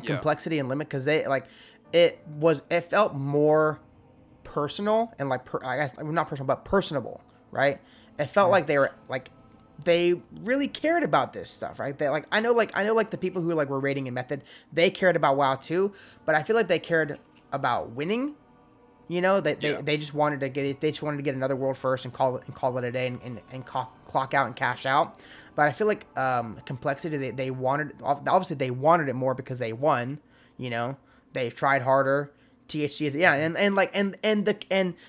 Complexity and Limit, because they like it felt more personal and like I guess not personal but personable, right? It felt like they were like they really cared about this stuff, right? They like I know the people who like were rating in Method, they cared about WoW too, but I feel like they cared about winning. You know, they just wanted to get another world first and call it a day and clock out and cash out. But I feel like Complexity, they wanted it more because they won. You know, they tried harder. THG is and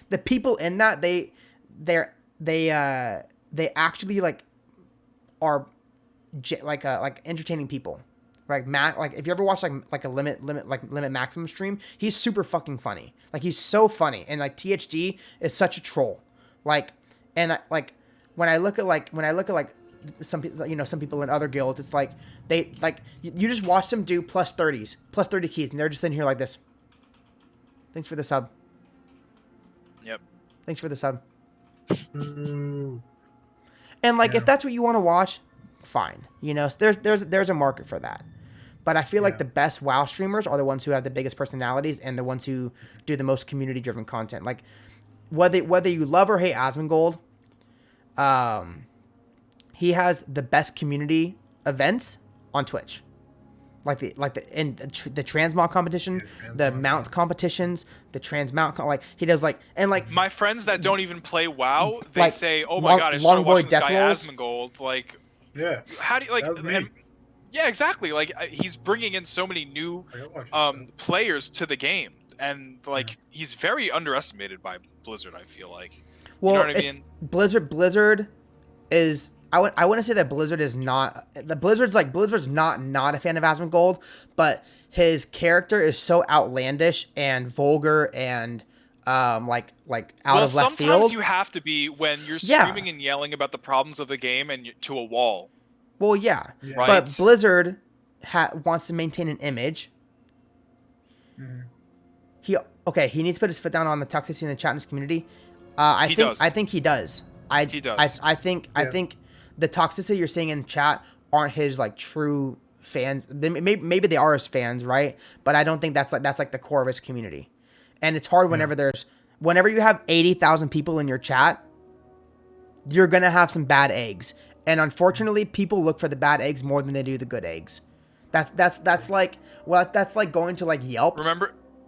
the people in that they actually like are like entertaining people. Right, Matt. Like, if you ever watch like a limit maximum stream, he's super fucking funny. Like, he's so funny, and like THG is such a troll. Like, and like when I look at some people in other guilds, it's like they like you just watch them do plus 30 keys, and they're just sitting here like this. Thanks for the sub.
Yep.
Thanks for the sub. And like, if that's what you want to watch, fine. You know, there's a market for that. But I feel like the best WoW streamers are the ones who have the biggest personalities and the ones who do the most community-driven content. Like, whether you love or hate Asmongold, he has the best community events on Twitch. Like the transmount competition, the mount competitions, the transmount he does like and like
my friends that don't even play WoW, they
like,
say, "Oh my god, I started watching this guy Asmongold." Like, how do you like? Yeah, exactly. Like, he's bringing in so many new players to the game, and like he's very underestimated by Blizzard. I feel like.
Well,
you know what I mean?
Blizzard is. I wouldn't say that Blizzard is not. Blizzard's not a fan of Asmongold, but his character is so outlandish and vulgar and like out of left field.
Sometimes you have to be when you're screaming and yelling about the problems of the game and to a wall.
Well, yeah.
Right?
But Blizzard wants to maintain an image. Mm-hmm. He needs to put his foot down on the toxicity in the chat in his community. I think he does. He does. I think the toxicity you're seeing in chat aren't his like true fans. Maybe they are his fans, right? But I don't think that's like the core of his community. And it's hard whenever you have 80,000 people in your chat, you're gonna have some bad eggs. And unfortunately, people look for the bad eggs more than they do the good eggs. That's like going to like Yelp.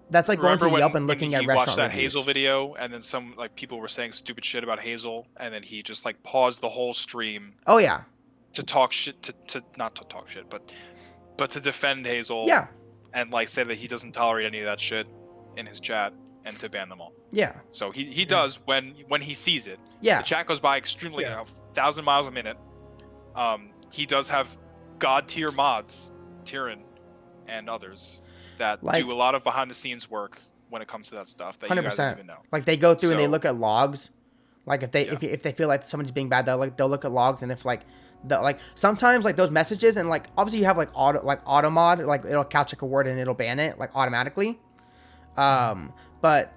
That's like going to Yelp and looking at restaurant
watched that
reviews.
Hazel video, and then some like people were saying stupid shit about Hazel, and then he just like paused the whole stream.
Oh yeah.
To talk shit to not to talk shit, but to defend Hazel.
Yeah.
And like say that he doesn't tolerate any of that shit in his chat, and to ban them all.
Yeah.
So he does when he sees it.
Yeah.
The chat goes by extremely 1,000 miles a minute. He does have god tier mods, Tyrion, and others that do a lot of behind the scenes work when it comes to that stuff that 100%. You guys don't even know.
Like, they go through and they look at logs. Like, if they feel like someone's being bad, they'll look at logs, and if sometimes like those messages, and like obviously you have like auto mod, like it'll catch like a word and it'll ban it like automatically. But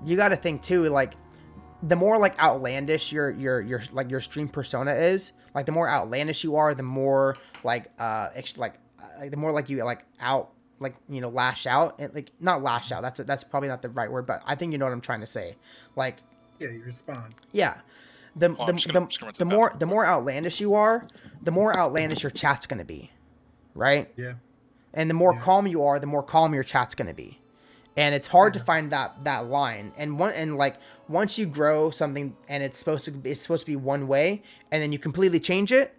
you got to think too, like the more like outlandish your stream persona is, like the more outlandish you are, the more the more like you like out. Like, you know, lash out and like not lash out. That's probably not the right word, but I think you know what I'm trying to say. Like,
you respond.
Yeah, the more outlandish you are, the more outlandish your chat's gonna be, right?
Yeah.
And the more
Yeah.
calm you are, the more calm your chat's going to be. And it's hard to find that line. And once you grow something and it's supposed to be one way, and then you completely change it,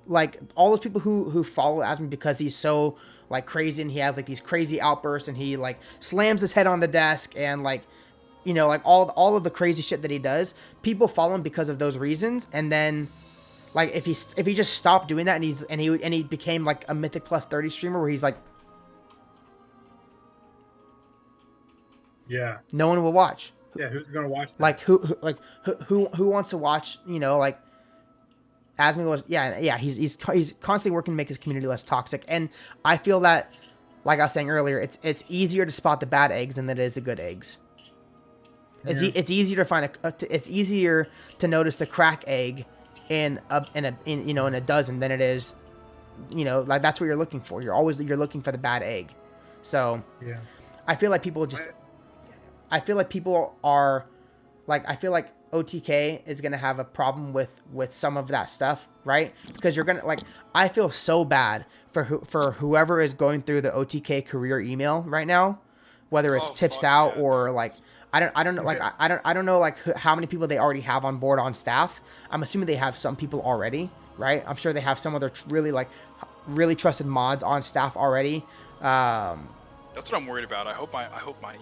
like all those people who follow Asmund because he's so like crazy and he has like these crazy outbursts and he like slams his head on the desk and like, you know, like all of the crazy shit that he does, people follow him because of those reasons. And then like if he just stopped doing that and he became like a Mythic Plus 30 streamer where he's like,
Yeah.
no one will watch.
Yeah, who's gonna watch that?
Like who wants to watch, you know, like Asmund was, he's constantly working to make his community less toxic. And I feel that, like I was saying earlier, it's easier to spot the bad eggs than it is the good eggs. It's easier to find it's easier to notice the crack egg in a dozen than it is, you know, like that's what you're looking for. You're looking for the bad egg. So
Yeah.
I feel like people are like, I feel like OTK is going to have a problem with some of that stuff, right? Because you're going to like, I feel so bad for whoever is going through the OTK career email right now, whether it's tips out or like, I don't know, like, I don't know like how many people they already have on board on staff. I'm assuming they have some people already, right? I'm sure they have some other really trusted mods on staff already.
That's what I'm worried about. I hope my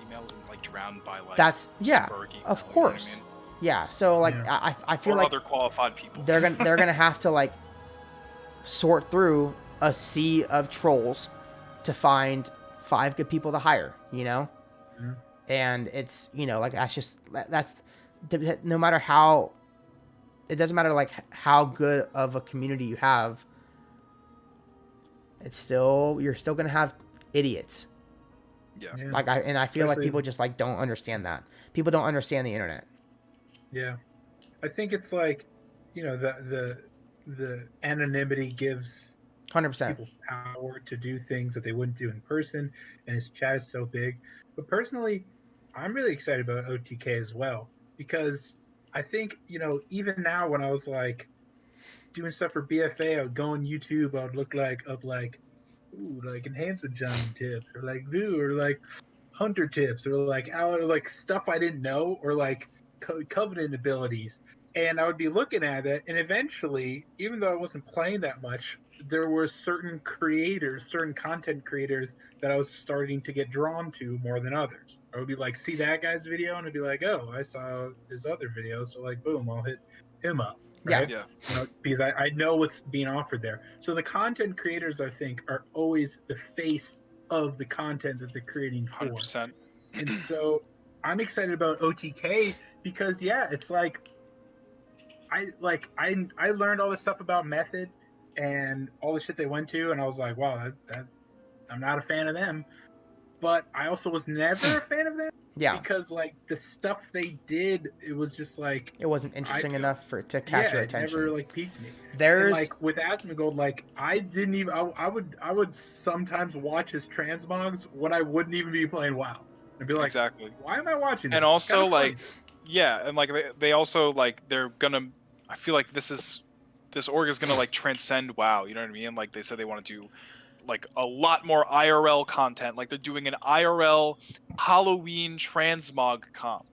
email isn't like drowned by like
Spurgy, of course. You know what I mean? Yeah. So like I feel like
other qualified people.
They're gonna have to like sort through a sea of trolls to find 5 good people to hire, you know?
Mm-hmm.
And it's, you know, like that's no matter how, it doesn't matter like how good of a community you have, you're still gonna have idiots.
Yeah.
Like I feel like people just like don't understand that. People don't understand the internet.
Yeah. I think it's like, you know, the anonymity gives
100%.
people power to do things that they wouldn't do in person, and his chat is so big. But personally, I'm really excited about OTK as well, because I think, you know, even now when I was like doing stuff for BFA, I would go on YouTube, I would look up enhancement Johnny tips, or like or like hunter tips, or like stuff I didn't know, or like covenant abilities, and I would be looking at it, and eventually, even though I wasn't playing that much, there were certain content creators that I was starting to get drawn to more than others. I would be like, see that guy's video, and I'd be like, oh, I saw his other video, so like, boom, I'll hit him up. Right?
Yeah.
You know, because I know what's being offered there. So the content creators, I think, are always the face of the content that they're creating for.
100%.
And so I'm excited about OTK because, yeah, it's like I learned all this stuff about Method and all the shit they went to, and I was like, wow, that I'm not a fan of them. But I also was never a fan of them.
Yeah.
Because like the stuff they did, it was just like
it wasn't interesting enough to catch your attention.
It never like piqued me.
There's
and, like with Asmongold, like I didn't even I would sometimes watch his transmogs when I wouldn't even be playing WoW. I'd be like,
exactly.
Why am I watching this?
And also like and like they also like they're gonna, I feel like this org is gonna like transcend WoW, you know what I mean? Like they said they want to do like a lot more IRL content. Like they're doing an IRL Halloween transmog comp.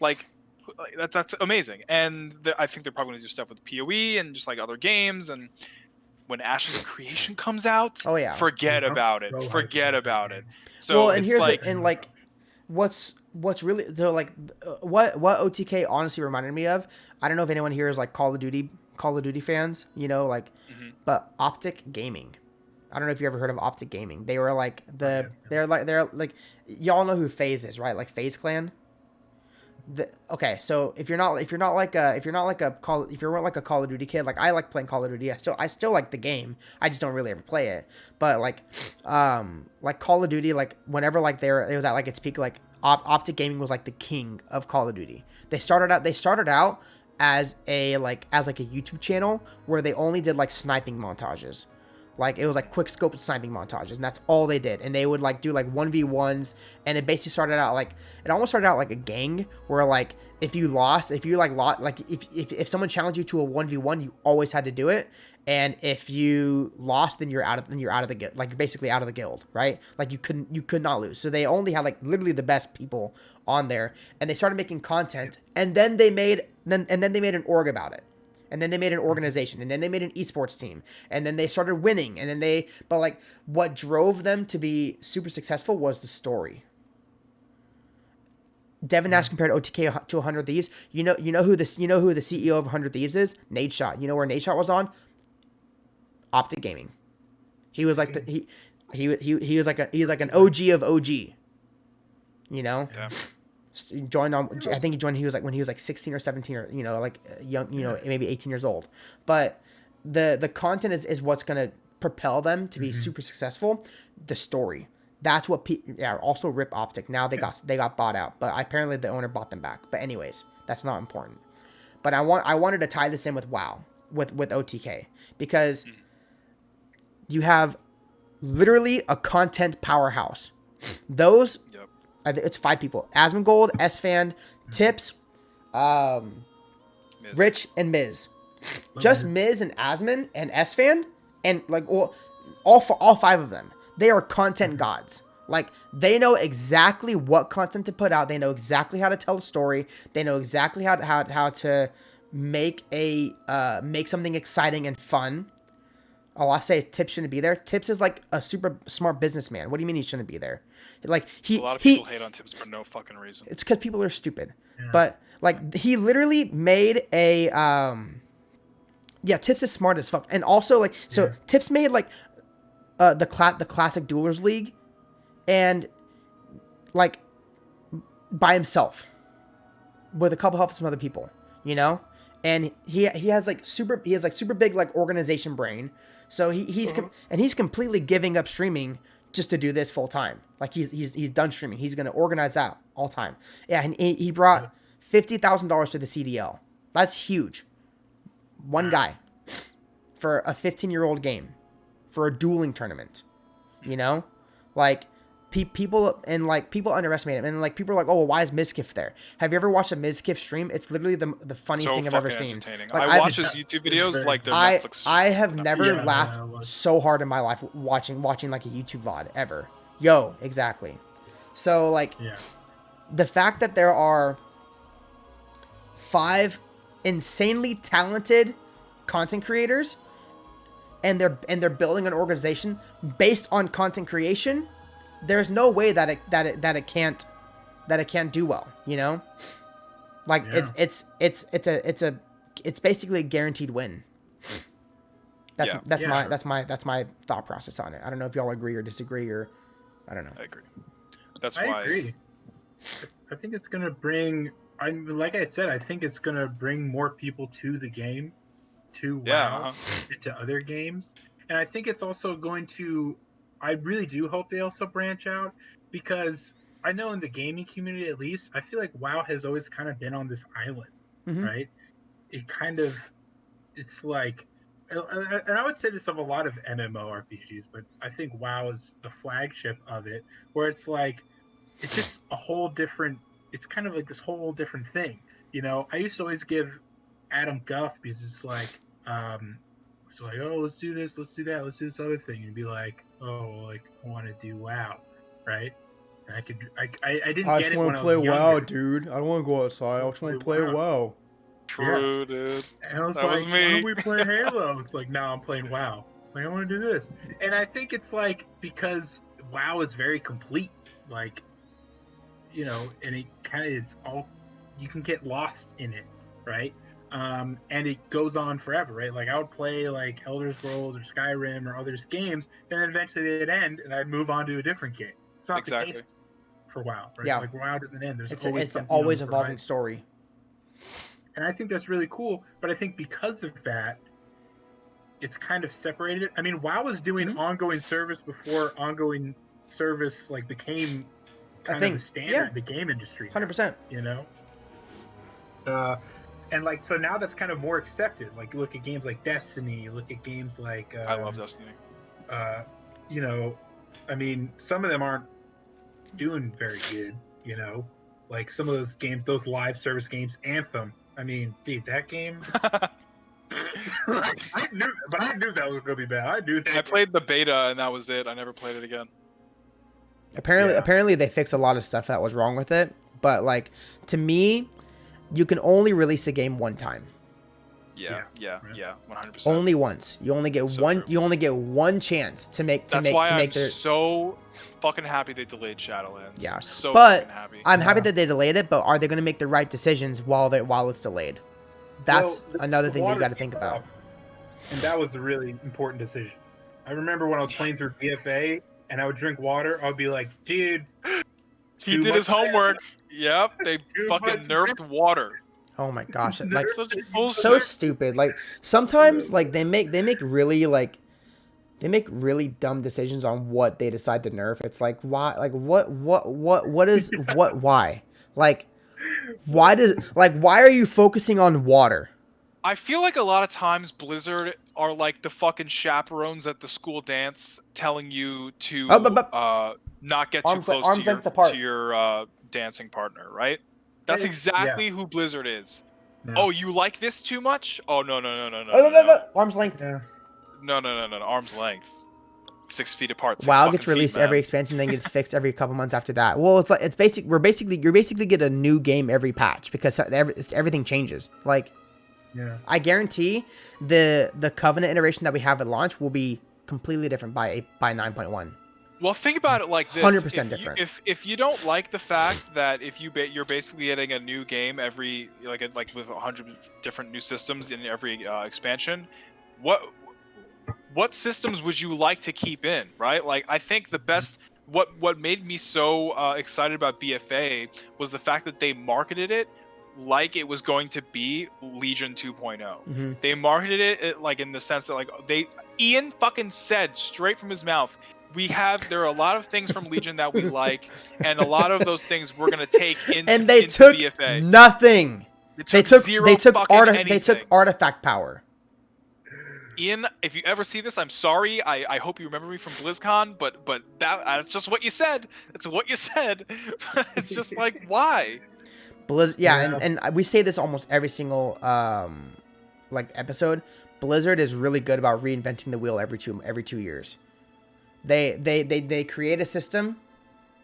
Like that's amazing. And I think they're probably gonna do stuff with PoE and just like other games. And when Ashes of Creation comes out, forget about it. Forget about it. So
well, and here's like, and like what's really, they're like what OTK honestly reminded me of. I don't know if anyone here is like Call of Duty fans, you know, like, but Optic Gaming. I don't know if you ever heard of Optic Gaming. They were like they're like y'all know who FaZe is, right? Like FaZe Clan. Okay, so if you're not like a Call of Duty kid, like I like playing Call of Duty. I still like the game. I just don't really ever play it. But like Call of Duty, like whenever like it was at like its peak, like Optic Gaming was like the king of Call of Duty. They started out as a YouTube channel where they only did like sniping montages. Like, it was like quick scope sniping montages, and that's all they did. And they would like do like 1v1s, and it basically started out like, it almost started out like a gang where like if you lost, if you like lost, like if someone challenged you to a 1v1, you always had to do it. And if you lost, then you're out of the guild. Like, you're basically out of the guild, right? Like, you could not lose. So they only had like literally the best people on there, and they started making content, and then they made an org about it. And then they made an organization, and then they made an esports team, and then they started winning, and then but like, what drove them to be super successful was the story. Devin Nash compared OTK to 100 Thieves. You know who the CEO of 100 Thieves is? Nadeshot. You know where Nadeshot was on? Optic Gaming. He was like he was like an OG of OG. You know?
Yeah.
He joined on. I think he joined. He was like when he was like 16 or 17 or like young. Maybe 18 years old. But the content is what's gonna propel them to be super successful. The story. That's what. Also Rip Optic. Now they got bought out. But apparently the owner bought them back. But anyways, that's not important. But I wanted to tie this in with WoW with OTK because you have literally a content powerhouse. Those.
Yep.
I think it's 5 people: Asmongold, Sfan, Tips, Rich, and Miz. Just Miz and Asmon and Sfan, and like all 5 of them. They are content gods. Like, they know exactly what content to put out. They know exactly how to tell a story. They know exactly how to make something exciting and fun. I'll say Tips shouldn't be there. Tips is like a super smart businessman. What do you mean he shouldn't be there? Like, a
lot of people hate on Tips for no fucking reason.
It's because people are stupid. Yeah. But like, he literally made a Tips is smart as fuck. And also like, so Tips made like the classic Duelers League, and like by himself with a couple help from other people, you know? And he has super big like organization brain. So he's completely giving up streaming just to do this full time. Like, he's done streaming. He's gonna organize that all time. Yeah, and he brought $50,000 to the CDL. That's huge. One guy for a 15-year-old game, for a dueling tournament. You know, like. People underestimate him, and like, people are like, oh, well, why is Mizkif there? Have you ever watched a Mizkif stream? It's literally the funniest thing I've ever seen.
Like, I watch his YouTube videos like they're Netflix.
I have never laughed so hard in my life watching like a YouTube VOD ever. Yo, exactly. So like, the fact that there are 5 insanely talented content creators, and they're building an organization based on content creation. There's no way that it can't do well, you know? Like, it's basically a guaranteed win. That's my thought process on it. I don't know if y'all agree or disagree, or I don't know.
I agree. I
agree. I think it's gonna bring. Like I said, I think it's gonna bring more people to the game, to WoW, to other games, and I think it's also going to. I really do hope they also branch out, because I know in the gaming community, at least, I feel like WoW has always kind of been on this island, right? It's like, and I would say this of a lot of MMORPGs, but I think WoW is the flagship of it, where it's like, it's just a whole different, it's kind of like this whole different thing. You know, I used to always give Adam guff, because it's like, it's like, oh, let's do this, let's do that, let's do this other thing, and be like, oh, like, I want to do WoW, right? And I didn't get it when I was younger. I just want to play WoW,
dude. I don't want to go outside. I just want to play WoW.
True, dude.
And I was like, why don't we play Halo? It's like, no, I'm playing WoW. Like, I want to do this. And I think it's like, because WoW is very complete, like, you know, and it kind of is all, you can get lost in it, right? And it goes on forever, right? Like, I would play like Elder Scrolls or Skyrim or other games, and then eventually they'd end, and I'd move on to a different game. It's not the case for WoW, right?
Yeah.
Like, WoW doesn't end.
It's an always evolving story.
And I think that's really cool, but I think because of that, it's kind of separated. I mean, WoW was doing ongoing service before ongoing service like became kind of the standard in the game industry.
100%.
You know? And like, so now that's kind of more accepted. Like, look at games like Destiny. Look at games like
I love Destiny.
you know, I mean, some of them aren't doing very good. You know, like some of those games, those live service games, Anthem. I mean, dude, that game. I knew that was gonna be bad. I knew that.
I played the beta and that was it. I never played it again.
Apparently they fixed a lot of stuff that was wrong with it. But like, to me, you can only release a game one time.
Yeah, 100%.
Only once. You only get
So true.
You only get one chance to make.
That's why I'm so fucking happy they delayed Shadowlands.
Yeah,
I'm so
but
fucking happy.
I'm happy that they delayed it. But are they going to make the right decisions while it's delayed? That's another thing that you got to think about.
And that was a really important decision. I remember when I was playing through BFA and I would drink water, I would be like, dude.
He did his homework. Yep, they fucking nerfed water.
Oh my gosh, like
Such bullshit.
so stupid. Like sometimes like they make really really dumb decisions on what they decide to nerf. It's like why? Like what is why? Like why are you focusing on water?
I feel like a lot of times Blizzard are like the fucking chaperones at the school dance telling you to not get too close to your dancing partner, right? That's exactly who Blizzard is.
Yeah.
Oh, you like this too much? Oh, no.
Arm's length.
Yeah.
No. Arm's length. 6 feet apart.
WoW gets released every expansion, then gets fixed every couple months after that. Well, you're basically get a new game every patch because everything changes. Like,
yeah,
I guarantee the Covenant iteration that we have at launch will be completely different by 9.1.
Well, think about it like this:
100% different.
If you don't like the fact that you're basically getting a new game every like with 100 different new systems in every expansion, what systems would you like to keep in, right? Like I think the best what made me so excited about BFA was the fact that they marketed it like it was going to be Legion 2.0.
Mm-hmm.
They marketed it like in the sense that like Ian fucking said straight from his mouth, there are a lot of things from Legion that we like, and a lot of those things we're gonna take into
and they
into
took
BFA.
Nothing.
They took
artifact power.
Ian, if you ever see this, I'm sorry. I hope you remember me from BlizzCon, but that's just what you said. That's what you said. It's just like, why?
And we say this almost every single episode. Blizzard is really good about reinventing the wheel every 2 years. They create a system,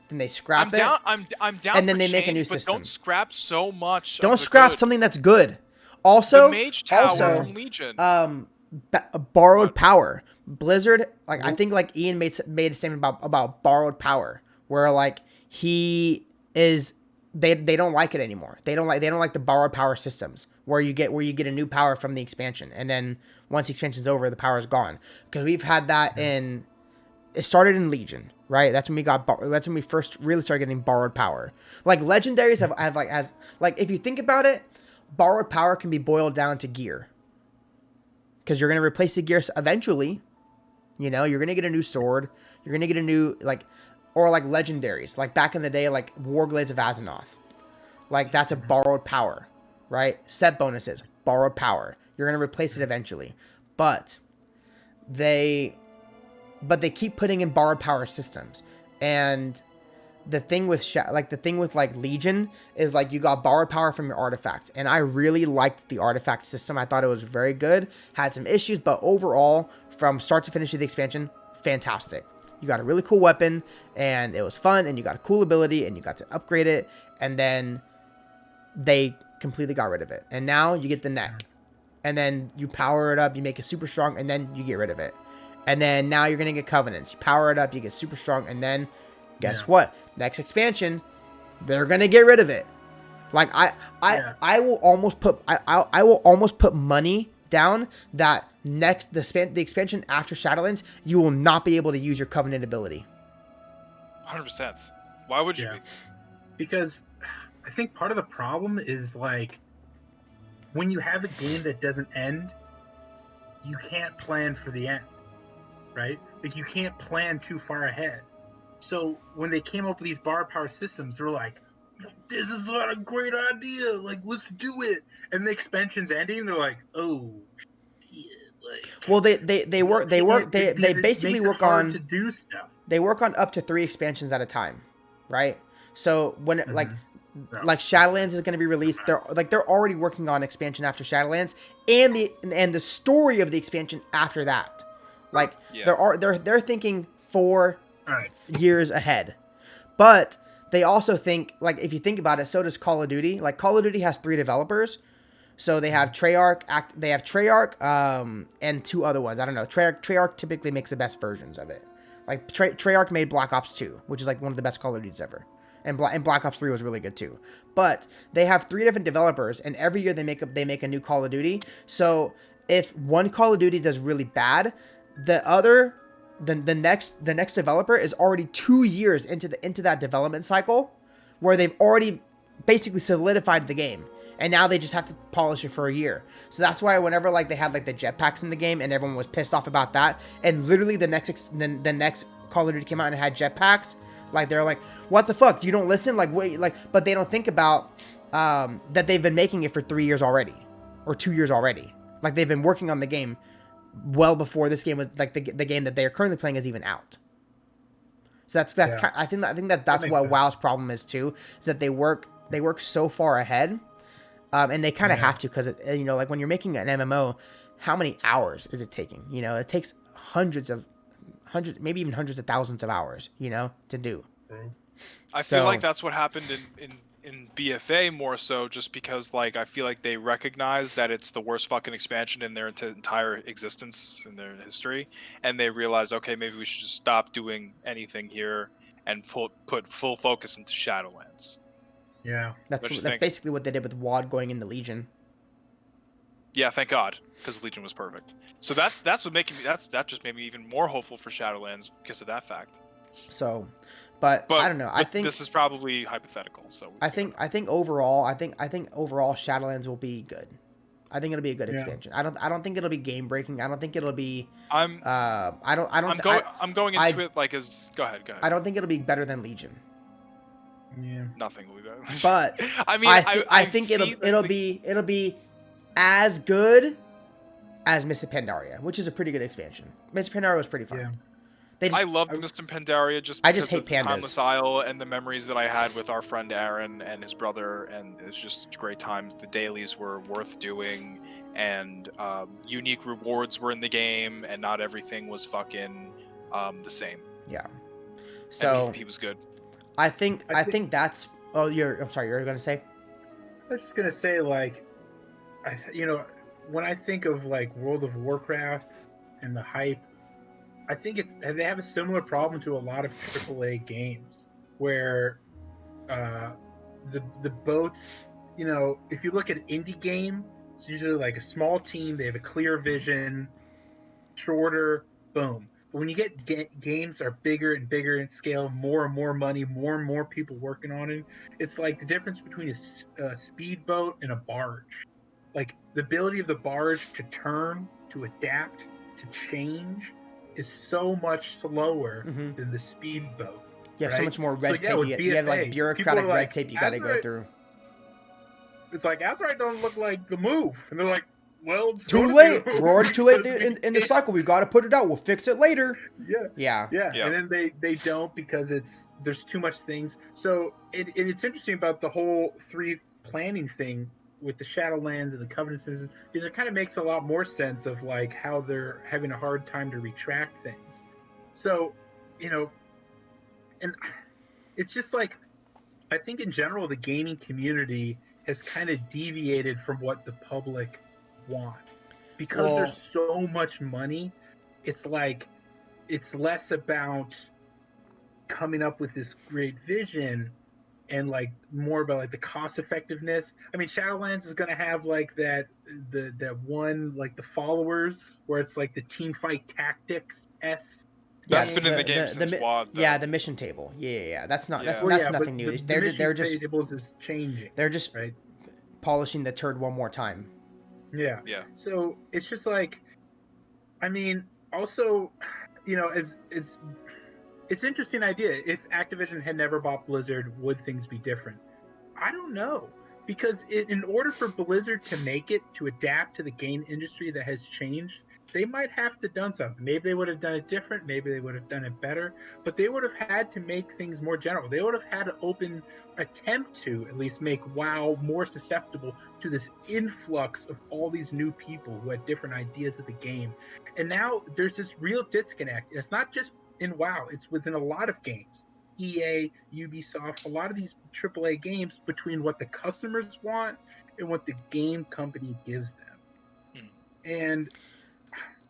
then they scrap it.
I'm down.
And then they make a new system.
Don't scrap so much.
Don't scrap something that's good. Also,
the Mage Tower from Legion.
Borrowed power. Blizzard, I think Ian made a statement about borrowed power, where they don't like it anymore. They don't like the borrowed power systems where you get a new power from the expansion, and then once the expansion's over, the power is gone. Because we've had that it started in Legion, right? That's when we first really started getting borrowed power. Like legendaries have if you think about it, borrowed power can be boiled down to gear. Because you're gonna replace the gear eventually. You know, you're gonna get a new sword. You're gonna get a new legendaries. Like back in the day, like Warglades of Azeroth. Like that's a borrowed power, right? Set bonuses, borrowed power. You're gonna replace it eventually, but they keep putting in borrowed power systems. And the thing with Legion is you got borrowed power from your artifacts, and I really liked the artifact system. I thought it was very good. Had some issues, but overall, from start to finish of the expansion, fantastic. You got a really cool weapon, and it was fun, and you got a cool ability, and you got to upgrade it, and then they completely got rid of it. And now you get the neck, and then you power it up, you make it super strong, and then you get rid of it. And then now you're going to get Covenants. You power it up, you get super strong, and then guess what? Next expansion, they're going to get rid of it. I will almost put money down that the expansion after Shadowlands, you will not be able to use your Covenant ability.
100%. Why would you?
Because I think part of the problem is when you have a game that doesn't end, you can't plan for the end, right? You can't plan too far ahead. So when they came up with these borrowed power systems, they're like, this is not a great idea. Let's do it. And the expansion's ending. They're like, oh, shit.
Well, they basically work on
to do stuff.
They work on up to 3 expansions at a time, right? So when like Shadowlands is going to be released, they're already working on expansion after Shadowlands and the story of the expansion after that. Like they're thinking 4 years ahead. But they also think, like, if you think about it, so does Call of Duty. Like, Call of Duty has 3 developers. So they have Treyarch, and 2 other ones. I don't know. Treyarch typically makes the best versions of it. Like, Treyarch made Black Ops 2, which is, like, one of the best Call of Duties ever. And Black Ops 3 was really good, too. But they have 3 different developers, and every year they make a new Call of Duty. So if one Call of Duty does really bad, the next developer is already 2 years into that development cycle, where they've already basically solidified the game, and now they just have to polish it for a year. So that's why whenever like they had like the jetpacks in the game, and everyone was pissed off about that, and literally the next Call of Duty came out and it had jetpacks, like they're like, what the fuck? You don't listen? Like wait, like, but they don't think about that they've been making it for 3 years already, or 2 years already. Like they've been working on the game well before this game was like the game that they are currently playing is even out. So that's I think that's what WoW's problem is too, is that they work so far ahead, and they kind of have to, because like when you're making an MMO, how many hours is it taking? It takes hundreds, maybe even hundreds of thousands of hours, to do.
I feel like that's what happened in BFA more so, just because like I feel like they recognize that it's the worst fucking expansion in their entire existence in their history, and they realize, okay, maybe we should just stop doing anything here and put full focus into Shadowlands.
Yeah,
that's basically what they did with WoD going into Legion.
Yeah, thank God, because Legion was perfect. So that just made me even more hopeful for Shadowlands because of that fact.
So, but I don't know. I think
this is probably hypothetical. So
I think overall Shadowlands will be good. I think it'll be a good expansion. I don't think it'll be game breaking. I don't think it'll be. I'm going into it like as. Go ahead. I don't think it'll be better than Legion.
Yeah.
Nothing will be better.
But I mean, I think it'll be as good as Mists of Pandaria, which is a pretty good expansion. Mists of Pandaria was pretty fun.
Yeah. I loved Mists of Pandaria just because of the Timeless Isle and the memories that I had with our friend Aaron and his brother, and it's just great times. The dailies were worth doing, and unique rewards were in the game, and not everything was fucking the same.
Yeah. So
he was good.
I think that's. Oh, I'm sorry. You're gonna say?
I was just gonna say, like, when I think of like World of Warcraft and the hype, I think they have a similar problem to a lot of AAA games, where the boats. If you look at indie game, it's usually like a small team. They have a clear vision, shorter, boom. But when you get games that are bigger and bigger in scale, more and more money, more and more people working on it, it's like the difference between a speedboat and a barge. Like, the ability of the barge to turn, to adapt, to change is so much slower than the speedboat.
You have so much more red tape. You have like bureaucratic red tape you got to go through.
It's like, Azerite don't look like the move. And they're like, well,
too late. We're already too late in the cycle. We've got to put it out. We'll fix it later.
Yeah. And then they don't, because there's too much things. So it's interesting about the whole 3 planning thing with the Shadowlands and the Covenants, is it kind of makes a lot more sense of like how they're having a hard time to retract things. So, and it's just like, I think in general the gaming community has kind of deviated from what the public want, because there's so much money. It's like, it's less about coming up with this great vision and like more about like the cost effectiveness. I mean, Shadowlands is going to have like that one, like the followers, where it's like the team fight tactics
that's been in the game since WoD, though.
Yeah, the mission table. Yeah. That's nothing new. They're just
tables is changing.
They're just polishing the turd one more time.
Yeah. So it's just like, I mean, also, it's an interesting idea. If Activision had never bought Blizzard, would things be different? I don't know. Because in order for Blizzard to make it, to adapt to the game industry that has changed, they might have to done something. Maybe they would have done it different. Maybe they would have done it better. But they would have had to make things more general. They would have had to attempt to at least make WoW more susceptible to this influx of all these new people who had different ideas of the game. And now there's this real disconnect. It's not just in WoW. It's within a lot of games. EA, Ubisoft, a lot of these AAA games, between what the customers want and what the game company gives them. And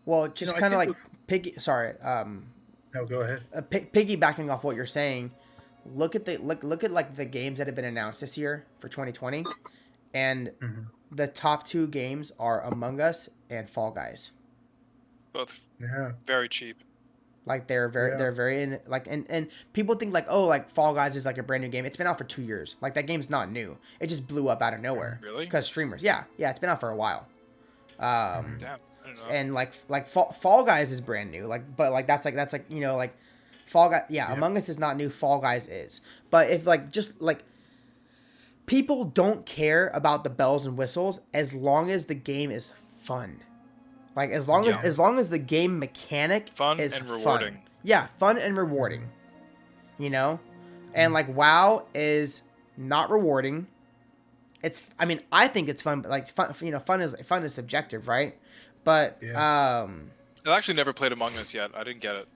well, just kind of like
no, go ahead.
Piggybacking off what you're saying, look at like the games that have been announced this year for 2020, and the top 2 games are Among Us and Fall Guys.
Both very cheap.
Like they're very in, like, and people think like, oh, like Fall Guys is like a brand new game. It's been out for 2 years. Like that game's not new. It just blew up out of nowhere.
Really?
Because streamers. Yeah, it's been out for a while.
Damn, I don't know.
And like Fall Guys is brand new. Like, but like that's like you know, like Fall Guys. Yeah, Among Us is not new. Fall Guys is. But if like just like people don't care about the bells and whistles as long as the game is fun. Like as long as the game mechanic is
and rewarding.
Fun. Yeah, fun and rewarding. You know? And like WoW is not rewarding. I think it's fun, but like fun, you know, fun is subjective, right? But
I've actually never played Among Us yet. I didn't get it.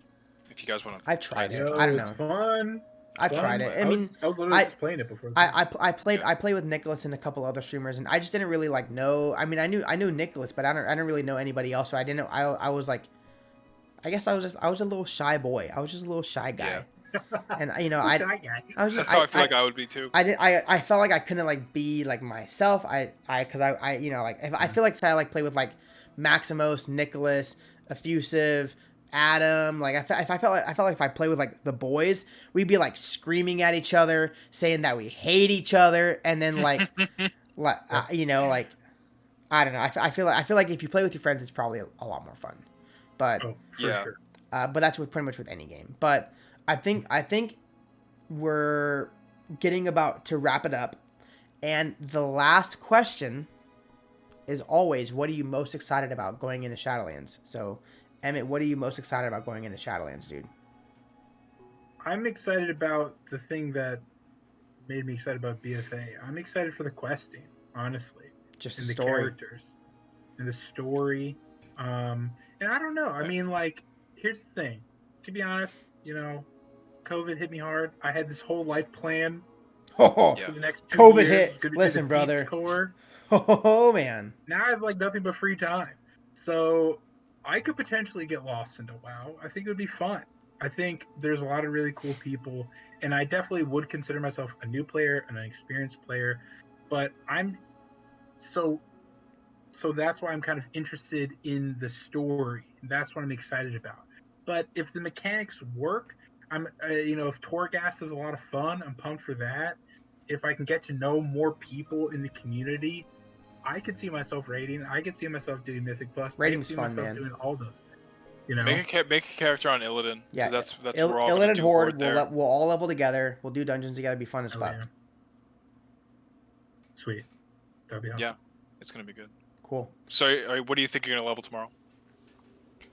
If you guys want to,
I tried it. I don't know.
It's fun.
I've tried it. I mean,
I was literally just playing it before.
I played with Nicholas and a couple other streamers, and I just didn't really like know. I mean, I knew Nicholas, but I didn't really know anybody else. So I didn't. I was like, I guess I was a little shy boy. I was just a little shy guy. Yeah. And you know, I was just.
That's how I feel like I would be too.
I felt like I couldn't like be like myself. Because I you know, like if I feel like if I like play with like Maximos, Nicholas, Effusive, Adam, like I felt like if I play with like the boys, we'd be like screaming at each other, saying that we hate each other, and then like, you know, like I don't know. I feel like if you play with your friends, it's probably a lot more fun. But
sure.
But that's pretty much with any game. But I think we're getting about to wrap it up, and the last question is always, what are you most excited about going into Shadowlands? So, Emmett, what are you most excited about going into Shadowlands, dude?
I'm excited about the thing that made me excited about BFA. I'm excited for the questing, honestly.
Just
and
the
story. Characters. And the story. And I don't know. I mean, like, here's the thing. To be honest, you know, COVID hit me hard. I had this whole life plan for the next 2
COVID
years.
hit. Listen, brother.
Corps.
Oh, man.
Now I have, like, nothing but free time. So I could potentially get lost into WoW. I think it would be fun. I think there's a lot of really cool people, and I definitely would consider myself a new player and an experienced player, but so that's why I'm kind of interested in the story. That's what I'm excited about. But if the mechanics work, if Torghast is a lot of fun, I'm pumped for that. If I can get to know more people in the community, I could see myself raiding. I could see myself doing Mythic Plus.
Raiding's fun, man.
Doing all those things. You know,
make a character on Illidan.
Yeah,
that's we're all
Illidan
do
Horde. We'll all level together. We'll do dungeons together. It'll be fun as fuck.
Yeah. Sweet. That'd be awesome.
Yeah, it's gonna be good.
Cool.
So, what do you think you're gonna level tomorrow?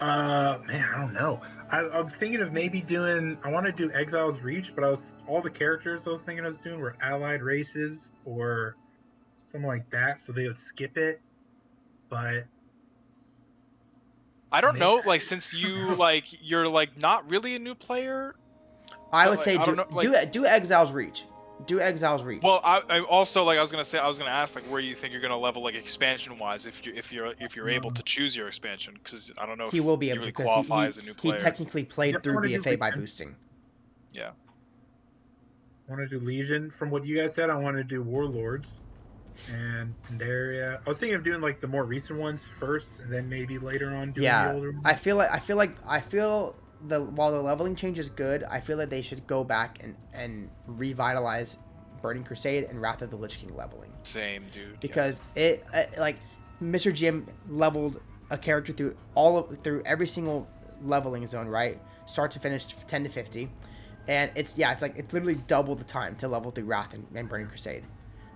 Man, I don't know. I'm thinking of maybe doing. I want to do Exile's Reach, but all the characters I was thinking I was doing were allied races or something like that, so they would skip it. But
I don't know. Like, since you're like not really a new player,
I would say do Exile's Reach. Do Exile's Reach.
Well, I also I was gonna ask like where you think you're gonna level like expansion wise if you're able to choose your expansion, because I don't know if
he will be able
really
to
qualify as a new player.
He technically played through BFA by boosting.
Yeah.
I want to do Legion. From what you guys said, I want to do Warlords and Pandaria. I was thinking of doing like the more recent ones first, and then maybe later on doing the older ones.
I feel while the leveling change is good, I feel that they should go back and revitalize Burning Crusade and Wrath of the Lich King leveling.
Same, dude.
Because like Mr. Jim leveled a character through every single leveling zone, right? Start to finish, 10 to 50. And it's literally double the time to level through Wrath and Burning Crusade.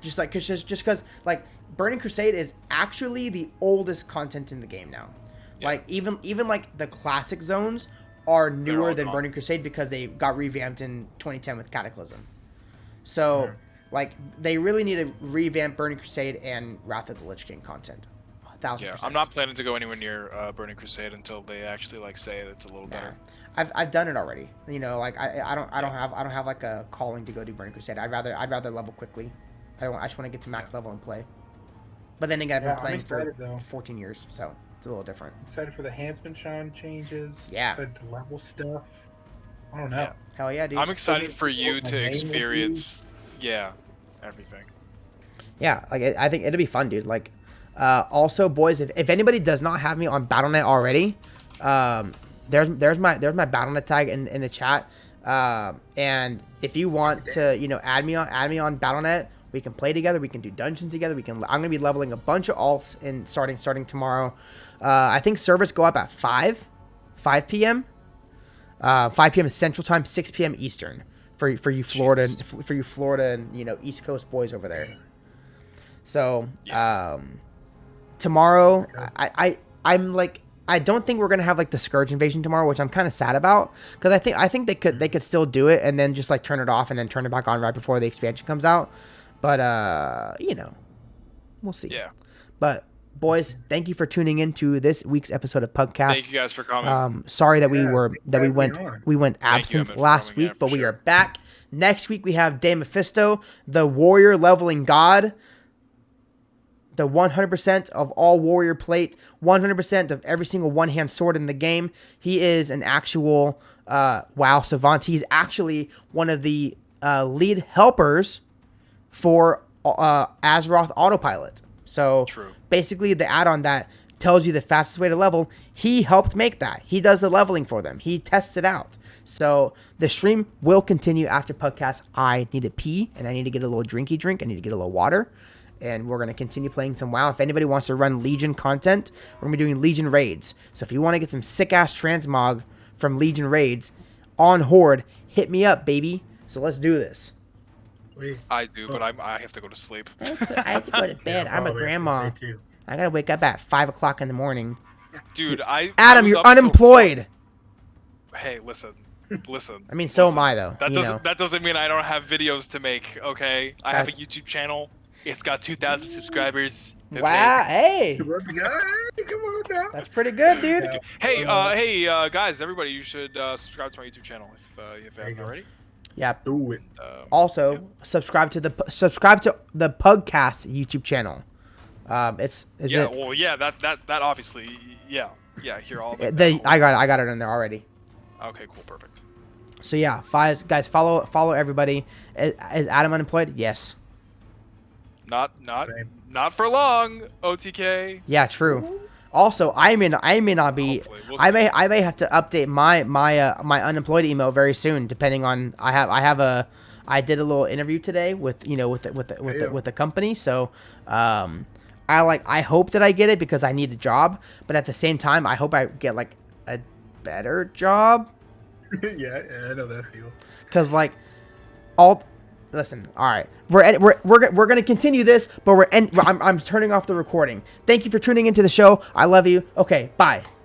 Just because like Burning Crusade is actually the oldest content in the game now. Yeah. Like even like the classic zones are newer than Burning Crusade because they got revamped in 2010 with Cataclysm. So like they really need to revamp Burning Crusade and Wrath of the Lich King content. 1,000%.
Yeah, I'm not planning to go anywhere near Burning Crusade until they actually like say it's a little better.
I've done it already. You know, like I don't have like a calling to go do Burning Crusade. I'd rather level quickly. I just want to get to max level and play. But then again, I've been playing for 14 years, so it's a little different.
Excited for the Handsman Sean changes.
Yeah.
Excited to level stuff. I don't know.
Yeah.
Hell yeah, dude.
I'm excited for you to experience, everything.
Yeah, like I think it'll be fun, dude. Like, also, boys, if anybody does not have me on BattleNet already, there's my BattleNet tag in the chat. And if you want to, add me on BattleNet, we can play together. We can do dungeons together. I'm gonna be leveling a bunch of alts in starting tomorrow. I think servers go up at 5 p.m. 5 p.m. Central Time, 6 p.m. Eastern for you Florida and East Coast boys over there. So tomorrow, I'm like, I don't think we're gonna have like the Scourge invasion tomorrow, which I'm kind of sad about because I think they could still do it and then just like turn it off and then turn it back on right before the expansion comes out. But we'll see.
Yeah.
But boys, thank you for tuning in to this week's episode of PUGCast.
Thank you guys for coming.
Sorry that we went absent last week, but we are back. Next week we have Dame Mephisto, the warrior leveling god, the 100% of all warrior plate, 100% of every single one-hand sword in the game. He is an actual WoW savant. He's actually one of the lead helpers for Azeroth Autopilot. So basically the add-on that tells you the fastest way to level, he helped make that. He does the leveling for them. He tests it out. So the stream will continue after PUGCast. I need to pee and I need to get a little drinky drink. I need to get a little water. And we're going to continue playing some WoW. If anybody wants to run Legion content, we're going to be doing Legion raids. So if you want to get some sick-ass transmog from Legion raids on Horde, hit me up, baby. So let's do this.
I do, but I have to go to sleep.
I have to go to bed. I'm a grandma. I got to wake up at 5 o'clock in the morning.
Dude,
Adam, you're unemployed.
Hey, listen.
I mean, so am I, though.
That doesn't mean I don't have videos to make, okay? I have a YouTube channel. It's got 2,000 subscribers.
Wow, hey.
Come on now.
That's pretty good, dude.
Hey, guys, everybody, you should subscribe to my YouTube channel if you haven't already.
Yeah.
Do it.
Also, subscribe to the PUGCast YouTube channel.
That obviously, yeah, here all of it.
I got it in there already.
Okay, cool, perfect.
So yeah, guys, follow everybody. Is Adam unemployed? Yes.
Not for long, OTK.
Yeah, true. Also, I may not be.
We'll
I may have to update my unemployed email very soon, depending on. I did a little interview today with the company, so I hope that I get it because I need a job, but at the same time I hope I get like a better job.
yeah, I know that feel.
Cause like listen, all right, we're gonna continue this, but I'm turning off the recording. Thank you for tuning into the show. I love you. Okay, bye.